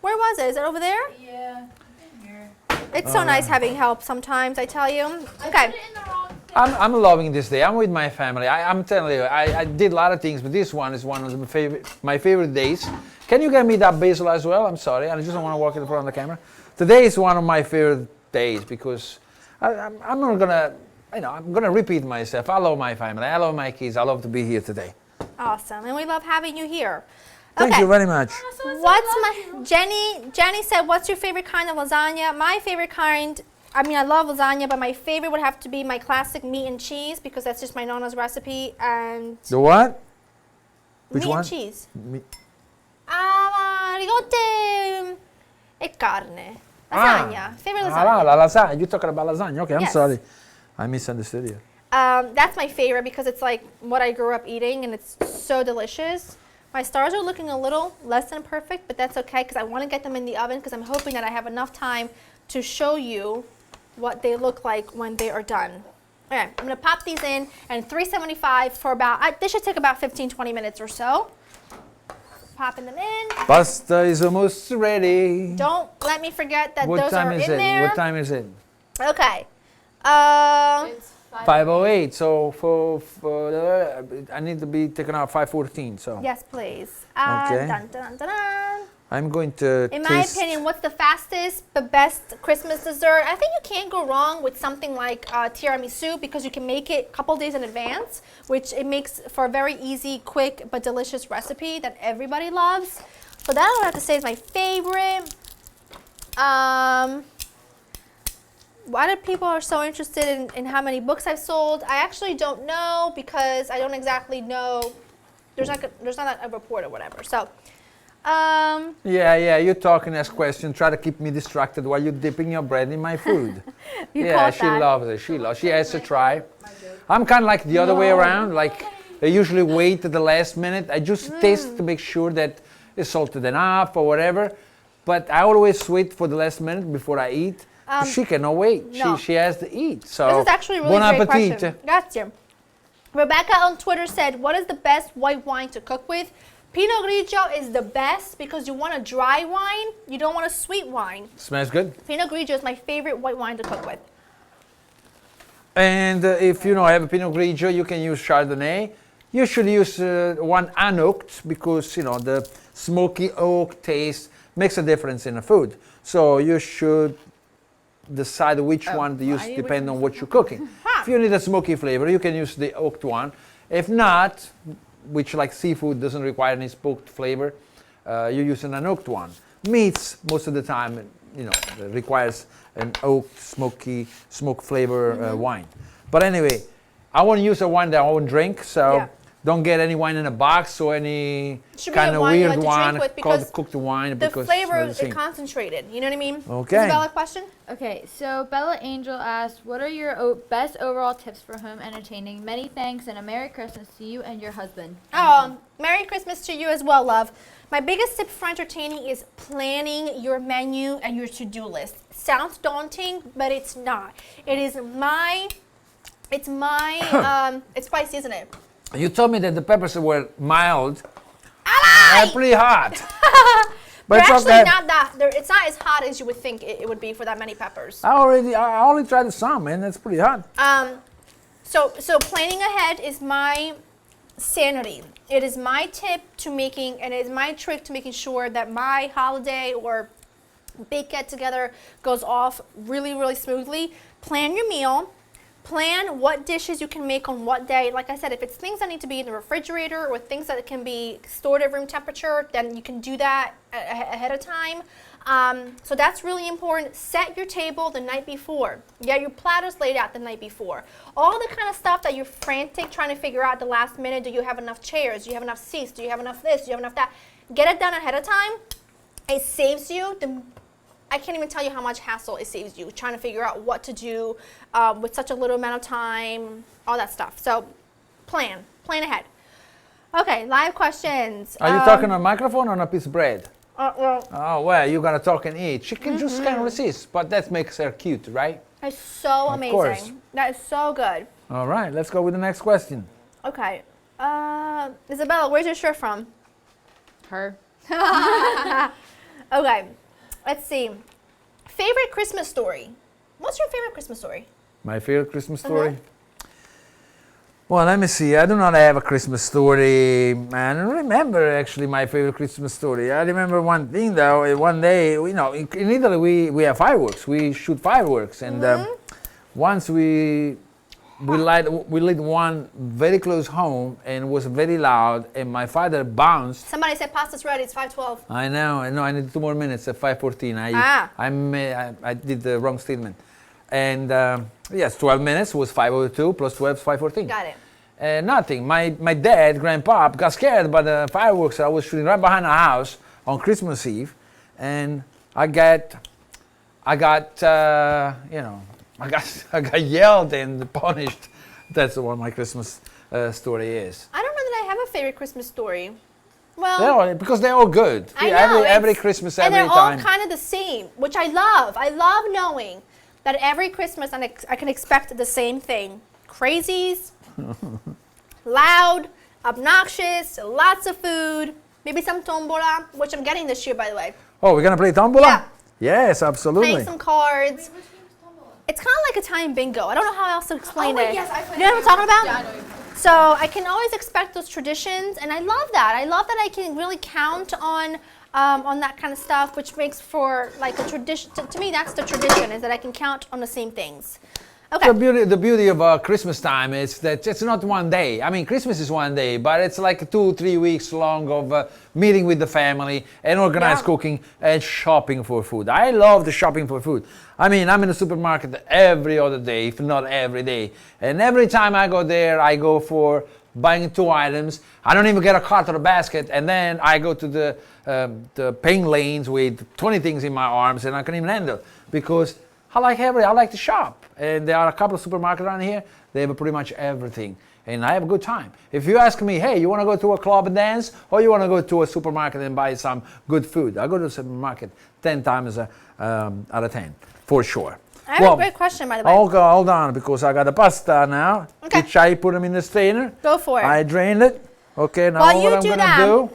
Where was it? Is it over there? Yeah. In here. It's so nice having help sometimes, I tell you. I Okay. put it in the wrong thing. I'm loving this day. I'm with my family. I'm telling you, I did a lot of things, but this one is one of my favorite days. Can you get me that basil as well? I'm sorry, I just don't want to walk in front of the camera. Today is one of my favorite days because I'm not gonna, I'm gonna repeat myself. I love my family. I love my kids. I love to be here today. Awesome. And we love having you here. Thank Okay. you very much. Jenny said, what's your favorite kind of lasagna? My favorite kind, I mean, I love lasagna, but my favorite would have to be my classic meat and cheese because that's just my nonna's recipe. And The what? Which meat one? and cheese. Me- Ricotta e carne. Lasagna. Favorite lasagna. La lasagna. You talking about lasagna? Okay, I'm Yes. sorry. I misunderstood you. That's my favorite because it's like what I grew up eating and it's so delicious. My stars are looking a little less than perfect, but that's okay because I want to get them in the oven because I'm hoping that I have enough time to show you what they look like when they are done. Okay, I'm going to pop these in and 375 for about, they should take about 15-20 minutes or so. Popping them in. Pasta is almost ready. Don't let me forget that What those time are is in it? there. What time is it? Okay. It's 5:08. So I need to be taken out 5:14. So Yes, please. Okay. Dun, dun, dun, dun. I'm going to In my taste. opinion, what's the fastest but best Christmas dessert? I think you can't go wrong with something like tiramisu because you can make it a couple days in advance, which it makes for a very easy, quick, but delicious recipe that everybody loves. So that I would have to say is my favorite. Why do people are so interested in how many books I've sold? I actually don't know because I don't exactly know. There's not a report or whatever. So. Yeah, you're talking as question. Try to keep me distracted while you're dipping your bread in my food. You Yeah, caught she that. loves it. She has to try. I'm kind of like the other way around. Like I usually wait to the last minute. I just taste to make sure that it's salted enough or whatever. But I always wait for the last minute before I eat. She cannot wait. no. She has to eat. So This is actually a really bon great appetit. question. Grazie. Rebecca on Twitter said, what is the best white wine to cook with? Pinot Grigio is the best because you want a dry wine. You don't want a sweet wine. Smells good. Pinot Grigio is my favorite white wine to cook with. And if you have a Pinot Grigio, you can use Chardonnay. You should use one unoaked because the smoky oak taste makes a difference in the food. So you should decide which one to use depending on what you're cooking. If you need a smoky flavor, you can use the oaked one. If not, which like seafood doesn't require any smoked flavor, you use an unoaked one. Meats, most of the time, requires an oaked, smoky, smoke flavor wine. But anyway, I want to use a wine that I won't drink, so Yeah. don't get any wine in a box or any Should be kind a of wine you weird like to drink wine with called because cooked wine The because flavor it's is the same. concentrated. You know what I mean? Okay. Isabella, question? Okay, so Bella Angel asked, what are your best overall tips for home entertaining? Many thanks and a Merry Christmas to you and your husband. Oh, Merry Christmas to you as well, love. My biggest tip for entertaining is planning your menu and your to-do list. Sounds daunting, but it's not. It's spicy, isn't it? You told me that the peppers were mild. I They're pretty hot. They're it's actually okay. not that. It's not as hot as you would think it would be for that many peppers. I only tried some, and it's pretty hot. So planning ahead is my sanity. It is my tip to making, and it is my trick to making sure that my holiday or big get together goes off really, really smoothly. Plan your meal. Plan what dishes you can make on what day. Like I said, if it's things that need to be in the refrigerator or things that can be stored at room temperature, then you can do that ahead of time. So that's really important. Set your table the night before. Get your platters laid out the night before. All the kind of stuff that you're frantic trying to figure out at the last minute. Do you have enough chairs? Do you have enough seats? Do you have enough this? Do you have enough that? Get it done ahead of time. It saves you I can't even tell you how much hassle it saves you trying to figure out what to do with such a little amount of time, all that stuff. So plan ahead. Okay, live questions. Are you talking on a microphone or on a piece of bread? Well, Oh, well, you're going to talk and eat. She can just can't resist, but that makes her cute, right? it's so amazing. course. That is so good. All right, let's go with the next question. Okay. Isabella, where's your shirt from? Her. Okay, let's see. Favorite Christmas story? What's your favorite Christmas story? My favorite Christmas story? Well, let me see. I do not have a Christmas story. I don't remember actually my favorite Christmas story. I remember one thing though. One day, in Italy we have fireworks. We shoot fireworks, and once we lit one very close home, and it was very loud. And my father bounced. Somebody said pasta's ready. It's 5:12. I know. I need 2 more minutes at 5:14. I did the wrong statement. And yes, 12 minutes was 5:02 plus 12 is 5:14. Got it. Nothing. My dad, grandpa, got scared by the fireworks I was shooting right behind our house on Christmas Eve, and I got yelled and punished. That's what my Christmas story is. I don't know that I have a favorite Christmas story. Well, Because they're all good. I know, every Christmas, and every they're all time. kind of the same, which I love. I love knowing that every Christmas I can expect the same thing. Crazies, loud, obnoxious, lots of food, maybe some tombola, which I'm getting this year, by the way. Oh, we're gonna play tombola? Yeah. Yes, absolutely. Playing some cards. It's kind of like Italian bingo. I don't know how else to explain it. Yes, I played You know what I'm talking about? Yeah, I know what you're talking about. So I can always expect those traditions, and I love that. I love that I can really count on that kind of stuff, which makes for like a tradition. To me, that's the tradition, is that I can count on the same things. Okay. The beauty of Christmas time is that it's not one day. I mean, Christmas is one day, but it's like 2-3 weeks long of meeting with the family and organized cooking and shopping for food. I love the shopping for food. I mean, I'm in the supermarket every other day, if not every day. And every time I go there, I go for buying 2 items. I don't even get a cart or a basket, and then I go to the paying lanes with 20 things in my arms, and I can't even handle because I like to shop. And there are a couple of supermarkets around here. They have pretty much everything. And I have a good time. If you ask me, hey, you want to go to a club and dance, or you want to go to a supermarket and buy some good food? I go to the supermarket 10 times out of 10, for sure. I have a great question, by the way. Hold on, because I got the pasta now. Okay. Which I put them in the strainer. Go for it. I drained it. Okay, now While what you I'm do going to that- do,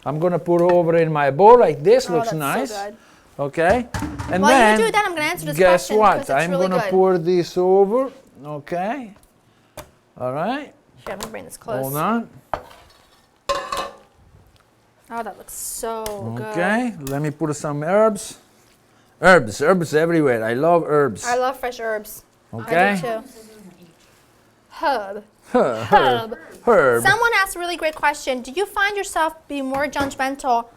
I'm going to put it over in my bowl like this. Oh, Looks that's nice. so good. Okay. And While then you do that, I'm going to answer this guess question what? because it's I'm really gonna good. pour this over. Okay. All right. Here, I'm going to bring this close. Hold on. Oh, that looks so good. Okay. Let me put some herbs. Herbs everywhere. I love herbs. I love fresh herbs. Okay. I do too. Herb. Herb. Herb. Someone asked a really great question. Do you find yourself being more judgmental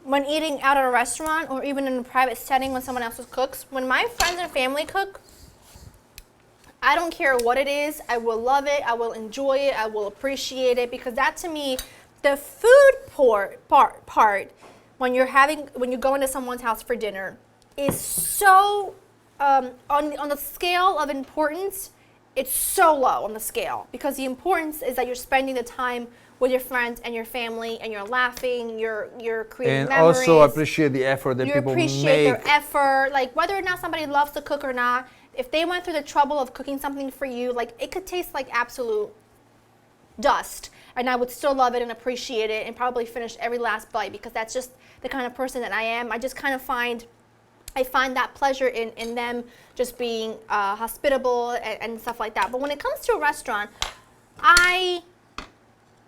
when eating out at a restaurant or even in a private setting when someone else cooks? When my friends and family cook, I don't care what it is. I will love it. I will enjoy it. I will appreciate it, because that, to me, the food part when you're going to someone's house for dinner is so on the scale of importance. It's so low on the scale, because the importance is that you're spending the time with your friends and your family, and you're laughing, you're creating And memories. also appreciate the effort that You people appreciate make. their effort, like whether or not somebody loves to cook or not. If they went through the trouble of cooking something for you, like it could taste like absolute dust, and I would still love it and appreciate it and probably finish every last bite, because that's just the kind of person that I am. I just kind of find that pleasure in them just being hospitable and stuff like that. But when it comes to a restaurant, I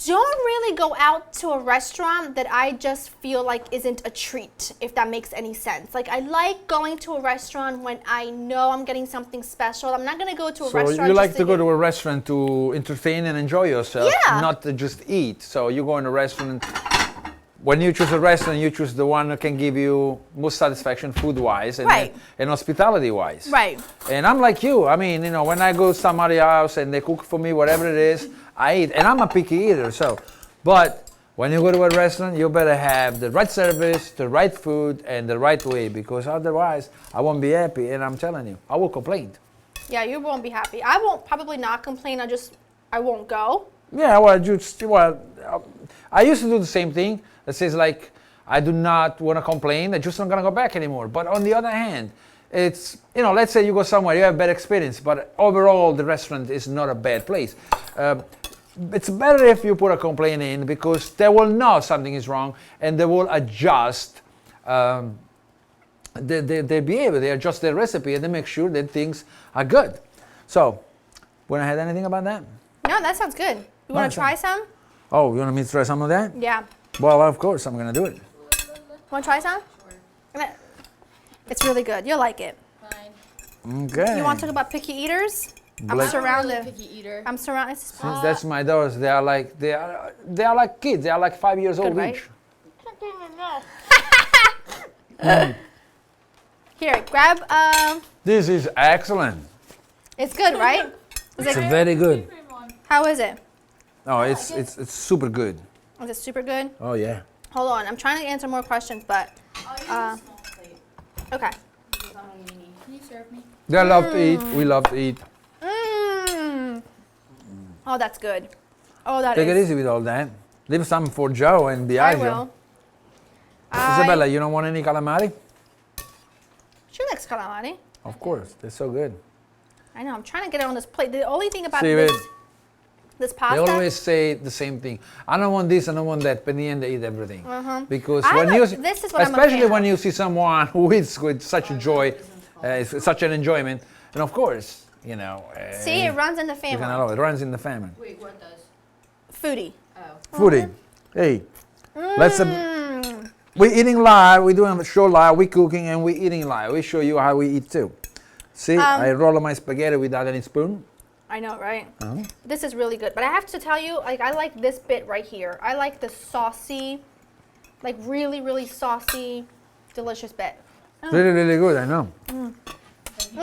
don't really go out to a restaurant that I just feel like isn't a treat, if that makes any sense. Like, I like going to a restaurant when I know I'm getting something special. I'm not going to go to a So restaurant you like just to go get- to a restaurant to entertain and enjoy yourself, Yeah. not to just eat. So you go in a restaurant. When you choose a restaurant, you choose the one that can give you most satisfaction food-wise and, Right. and hospitality-wise. Right. And I'm like you. I mean, you know, when I go to somebody's house and they cook for me, whatever it is, I eat. And I'm a picky eater, so. But when you go to a restaurant, you better have the right service, the right food, and the right way, because otherwise, I won't be happy. And I'm telling you, I will complain. Yeah, you won't be happy. I won't probably not complain. I won't go. Yeah, I used to do the same thing. That says like, I do not want to complain. I'm just not gonna go back anymore. But on the other hand, it's, you know, let's say you go somewhere, you have a bad experience, but overall the restaurant is not a bad place. It's better if you put a complaint in, because they will know something is wrong and they will adjust their behavior. They adjust their recipe and they make sure that things are good. So, wanna add anything about that? No, that sounds good. You want No, to try some? Oh, you want me to try some of that? Yeah. Well, of course, I'm gonna do it. Want to try some? Sure. It's really good. You'll like it. Fine. Okay. You want to talk about picky eaters? Blake- I'm I'm a surrounded. really picky eater. I'm surrounded. Since that's my daughters, they are like kids. They are like 5 years old right? each. Here, grab. This is excellent. It's good, right? Is It's it, very good. how is it? Oh, it's super good. Is it super good? Oh yeah. Hold on. I'm trying to answer more questions, but I'll use Uh, a small plate okay. because I'm a weenie. Can you serve me? They love to eat. We love to eat. Mmm. Oh, that's good. Oh, that Take it is. easy with all that. Leave some for Joe and I Biagio. will. Isabella, you don't want any calamari? She likes calamari. Of course, they're so good. I know. I'm trying to get it on this plate. The only thing about See, this wait. this They pasta. always say the same thing. I don't want this, I don't want that, but in the end they eat everything. Because I'm when a- you, this is what I'm a especially fan when of. you see someone who eats with such a joy, it's such an enjoyment, and of course, you know, See, it runs in the you can family. love it. It runs in the family. Wait, what does? Foodie. Oh. Foodie, hey, let's. Mm. We're eating live. We're doing a show live. We're cooking and we're eating live. We show you how we eat too. See, I roll my spaghetti without any spoon. I know, right? Uh-huh. This is really good. But I have to tell you, like, I like this bit right here. I like the saucy, like really, really saucy, delicious bit. Really, really good. I know. Okay.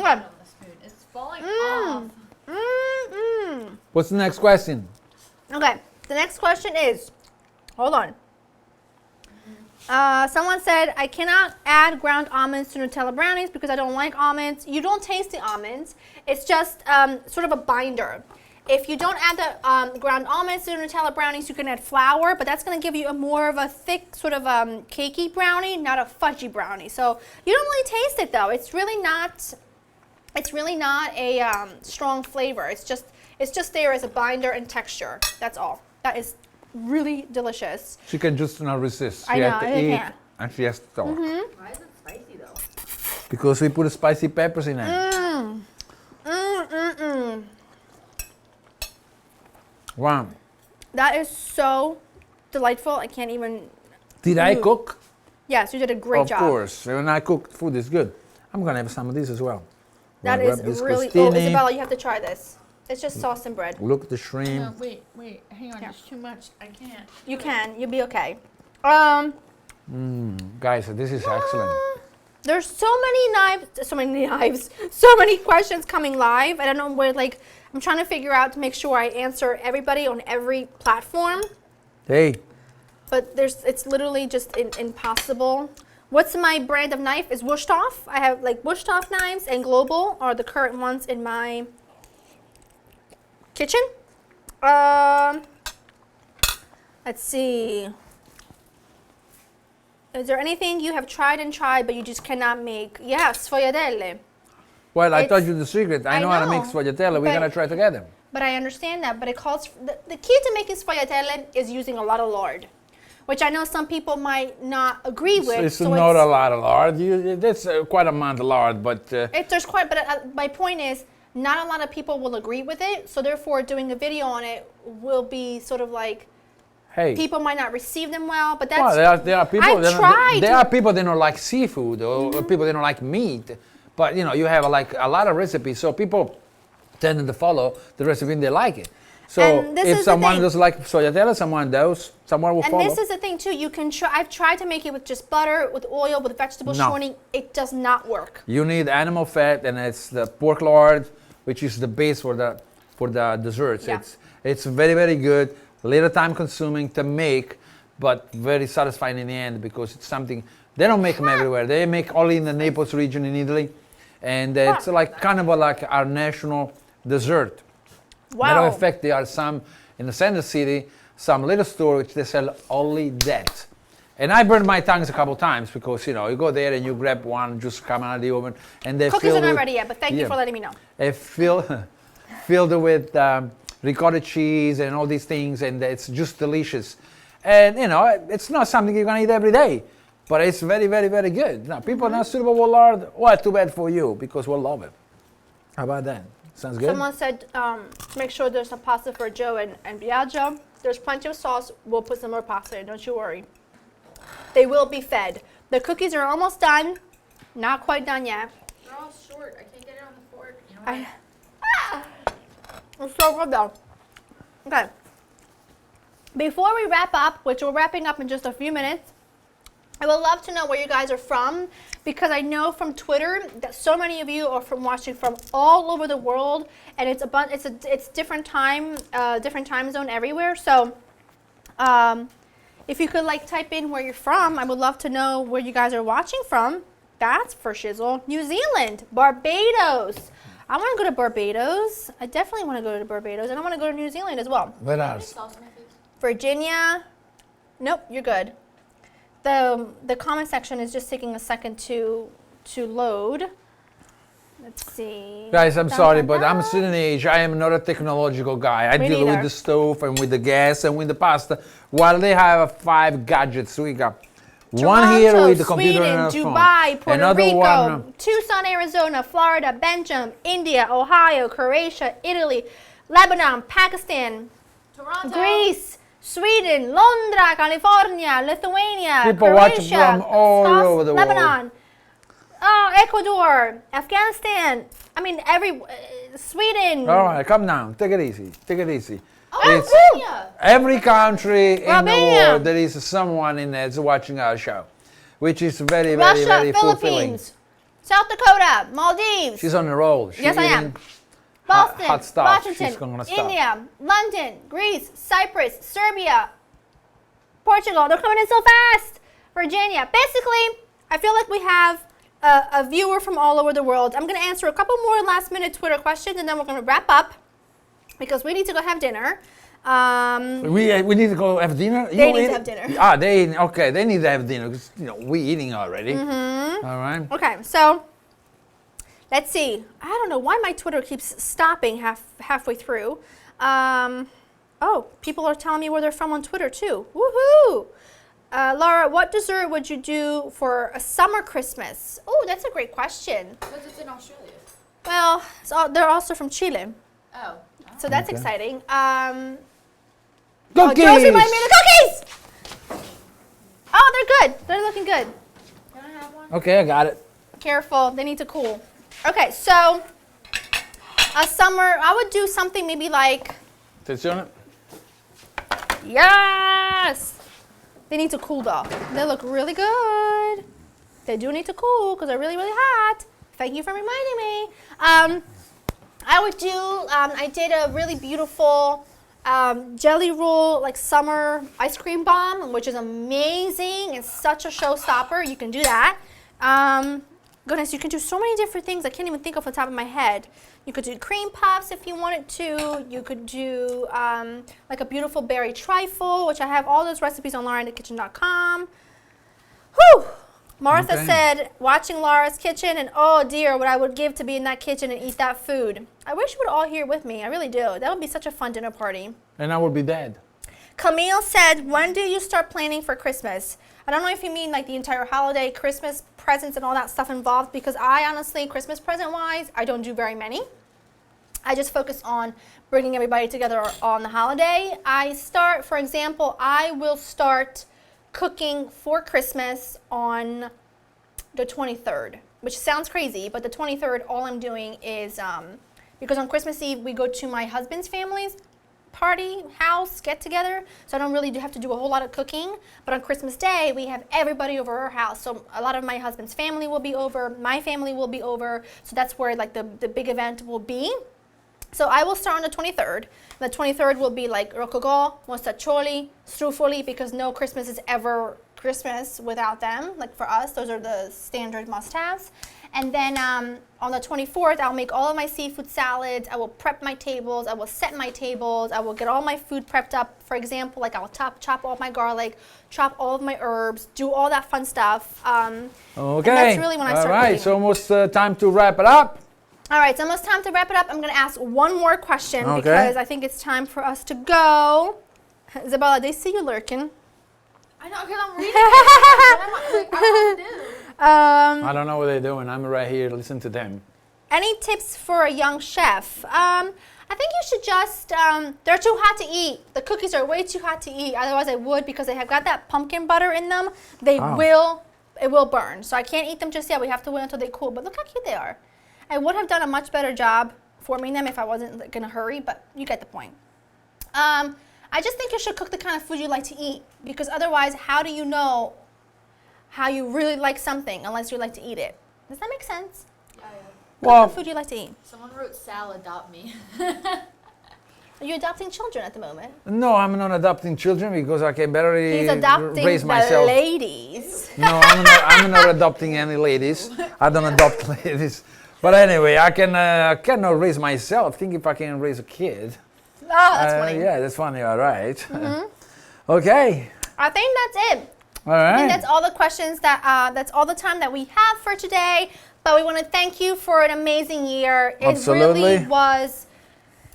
Okay. The spoon. It's falling off. Mm-mm. What's the next question? Okay, the next question is, hold on. Someone said, I cannot add ground almonds to Nutella brownies because I don't like almonds. You don't taste the almonds. It's just sort of a binder. If you don't add the ground almonds to the Nutella brownies, you can add flour, but that's going to give you a more of a thick sort of cakey brownie, not a fudgy brownie. So you don't really taste it though. It's really not a strong flavor. It's just there as a binder and texture. That's all. That is really delicious. She can just not resist. She I know, has to I eat can't. and she has to talk. Why is it spicy though? Because we put spicy peppers in it. Mmm. Mmm, mmm, mmm. Wow. That is so delightful. I can't even. Did I Ooh. cook? Yes, you did a great Of job. course. When I cook, food is good. I'm gonna have some of this as well. That Wanna is grab this really. Oh, crostini. Isabella, you have to try this. It's just sauce and bread. Look at the shrimp. No, wait, hang on. Here. It's too much. I can't. You can. You'll be okay. Guys, this is excellent. There's so many questions coming live. I don't know where, like, I'm trying to figure out to make sure I answer everybody on every platform, Hey, but it's literally just impossible. What's my brand of knife? Is Wusthof. I have like Wusthof knives and Global are the current ones in my kitchen. Let's see. Is there anything you have tried and tried but you just cannot make? Yeah, sfogliatelle. well, I It's- told you the secret. I know how to make know, sfogliatelle. We're but- gonna try together. But I understand that. But it calls the key to making sfogliatelle is using a lot of lard, which I know some people might not agree with. It's so not a lot of lard. That's quite a amount of lard, but There's quite, but my point is, not a lot of people will agree with it. So therefore, doing a video on it will be sort of like Hey. People might not receive them well, but that's. Well, there are people. I've tried. There are people that don't like seafood, or people that don't like meat. But you have like a lot of recipes, so people tend to follow the recipe and they like it. So And this if is the someone thing. doesn't like soyatella, someone will And follow. this is the thing too. You can try. I've tried to make it with just butter, with oil, with vegetable No. shortening. It does not work. You need animal fat, and it's the pork lard, which is the base for the desserts. Yeah. It's very, very good. Little time consuming to make, but very satisfying in the end because it's something they don't make them everywhere. They make only in the Naples region in Italy, and it's like kind of like our national dessert. Matter Wow. of fact, there are some in the center city, some little store which they sell only that. And I burned my tongues a couple times because you go there and you grab one just come out of the oven, and they Cookies are not with, ready yet, but thank you for letting me know. It's filled with ricotta cheese and all these things, and it's just delicious. And it's not something you're gonna eat every day, but it's very, very, very good. Now, people not suitable with lard, well, too bad for you because we'll love it. How about that? Sounds good. Someone said, make sure there's some pasta for Joe and Biagio. There's plenty of sauce. We'll put some more pasta in. Don't you worry. They will be fed. The cookies are almost done. Not quite done yet. They're all short. I can't get it on the fork. You know what? It's so good though. Okay. Before we wrap up, which we're wrapping up in just a few minutes, I would love to know where you guys are from, because I know from Twitter that so many of you are watching from all over the world, and it's different time zone everywhere. So, if you could type in where you're from, I would love to know where you guys are watching from. That's for shizzle. New Zealand, Barbados. I want to go to Barbados. I definitely want to go to Barbados, and I want to go to New Zealand as well. Where else? Virginia. Nope, you're good. The comment section is just taking a second to load. Let's see. Guys, I'm Dun, sorry, dun, but I'm dun. still in age. I am not a technological guy. I Me deal with neither. the stove and with the gas and with the pasta, while they have 5 gadgets. We got one here Toronto, with the computer Sweden, and a phone. Dubai, Puerto Another Rico, one. Tucson, Arizona, Florida, Belgium, India, Ohio, Croatia, Italy, Lebanon, Pakistan, Toronto. Greece, Sweden, Londra, California, Lithuania, People watch Croatia, from all South over the world. Lebanon, Ecuador, Afghanistan. I mean, Sweden. All right, come down. Take it easy. Take it easy. It's Albania. every country in the Albania. world, there is someone in there that's watching our show, which is very, very, Russia, very fulfilling. Philippines, South Dakota, Maldives. She's on the roll. Yes, I am. eating Boston, hot stuff. Washington, She's gonna stop. India, London, Greece, Cyprus, Serbia, Portugal. They're coming in so fast. Virginia. Basically, I feel like we have a viewer from all over the world. I'm going to answer a couple more last-minute Twitter questions, and then we're going to wrap up because we need to go have dinner. We need to go have dinner. They need to have dinner. They need to have dinner because we eating already. Mm-hmm. All right. Okay, so let's see. I don't know why my Twitter keeps stopping halfway through. People are telling me where they're from on Twitter too. Woohoo! Laura, what dessert would you do for a summer Christmas? Oh, that's a great question. Because it's in Australia. Well, they're also from Chile, Oh. so that's Okay. exciting. Cookies! Josie made me the cookies! Oh, they're good. They're looking good. Can I have one? Okay, I got it. Careful, they need to cool. Okay, so a summer, I would do something maybe like, Attenzione. yes! They need to cool though. They look really good. They do need to cool because they're really, really hot. Thank you for reminding me. I would do, I did a really beautiful jelly roll, like summer ice cream bomb, which is amazing. It's such a showstopper. You can do that. Goodness, you can do so many different things I can't even think off the top of my head. You could do cream puffs if you wanted to. You could do like a beautiful berry trifle, which I have all those recipes on laurainthekitchen.com. Whew! Martha Okay. said, watching Laura's kitchen, and oh dear, what I would give to be in that kitchen and eat that food. I wish you were all here with me. I really do. That would be such a fun dinner party. And I will be dead. Camille said, when do you start planning for Christmas? I don't know if you mean like the entire holiday, Christmas presents and all that stuff involved, because I honestly, Christmas present wise, I don't do very many. I just focus on bringing everybody together on the holiday. For example, I will start cooking for Christmas on the 23rd, which sounds crazy, but the 23rd, all I'm doing is, because on Christmas Eve, we go to my husband's family's party, house, get together, so I don't really have to do a whole lot of cooking. But on Christmas Day, we have everybody over our house, so a lot of my husband's family will be over, my family will be over, so that's where like the big event will be. So I will start on the 23rd. The 23rd will be like rococo, mostaccioli, strufoli, because no Christmas is ever Christmas without them. Like for us, those are the standard must-haves. And then on the 24th, I'll make all of my seafood salads. I will prep my tables. I will set my tables. I will get all my food prepped up. For example, like I'll chop all my garlic, chop all of my herbs, do all that fun stuff. Okay. And that's really when I start All right, cooking. it's almost time to wrap it up. All right, it's almost time to wrap it up. I'm going to ask one more question Okay. because I think it's time for us to go. Isabella, they see you lurking. I know, because I'm reading it. What am I to do? I don't know what they're doing. I'm right here. Listen to them. Any tips for a young chef? I think you should just, they're too hot to eat. The cookies are way too hot to eat. Otherwise I would, because they have got that pumpkin butter in them. It will burn. So I can't eat them just yet. We have to wait until they cool. But look how cute they are. I would have done a much better job forming them if I wasn't like, in a hurry, but you get the point. I just think you should cook the kind of food you like to eat, because otherwise, how do you know how you really like something unless you like to eat it? Does that make sense? Well, What food you like to eat? Someone wrote Sal, adopt me. Are you adopting children at the moment? no, I'm not adopting children because I can barely He's adopting raise the myself. ladies. No, I'm not adopting any ladies. I don't adopt ladies. But anyway, I cannot raise myself. Think if I can raise a kid. Oh, that's funny. Yeah, that's funny. All right. Okay. I think that's it. All I right. think that's all the questions that's all the time that we have for today. But we want to thank you for an amazing year. It Absolutely. really was.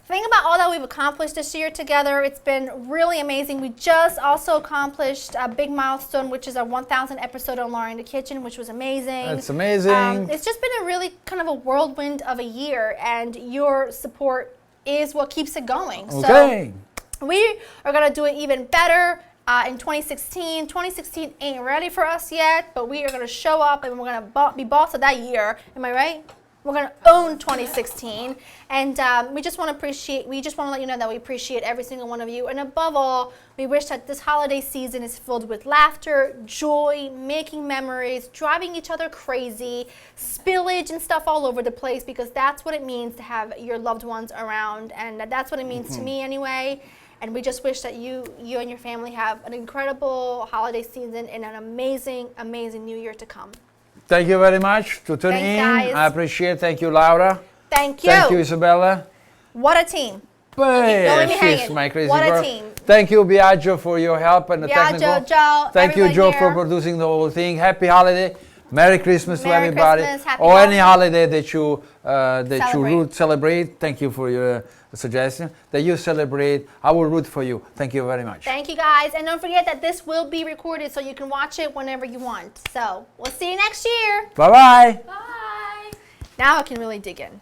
Think about all that we've accomplished this year together. It's been really amazing. We just also accomplished a big milestone, which is our 1,000 episode on Laura in the Kitchen, which was amazing. That's amazing. It's just been a really kind of a whirlwind of a year, and your support is what keeps it going. Okay. So we are going to do it even better in 2016. 2016 ain't ready for us yet, but we are going to show up and we're going to be boss of that year. Am I right? We're going to own 2016. And we just want to let you know that we appreciate every single one of you. And above all, we wish that this holiday season is filled with laughter, joy, making memories, driving each other crazy, spillage and stuff all over the place, because that's what it means to have your loved ones around. And that's what it means to me anyway. And we just wish that you and your family have an incredible holiday season and an amazing, amazing new year to come. Thank you very much to tune Thanks, in. guys. I appreciate. Thank you, Laura. Thank you. Thank you, Isabella. What a team. Hey, Don't leave me she's hanging. my crazy What a girl. team. Thank you, Biagio, for your help and the Biagio, technical. Joe, Thank you, everyone Joe, here. for producing the whole thing. Happy holiday. Merry Christmas to Merry everybody. Christmas, happy or any holiday. holiday that you root celebrate. Thank you for your suggestion. That you celebrate. I will root for you. Thank you very much. Thank you, guys. And don't forget that this will be recorded so you can watch it whenever you want. So we'll see you next year. Bye-bye. Bye. Now I can really dig in.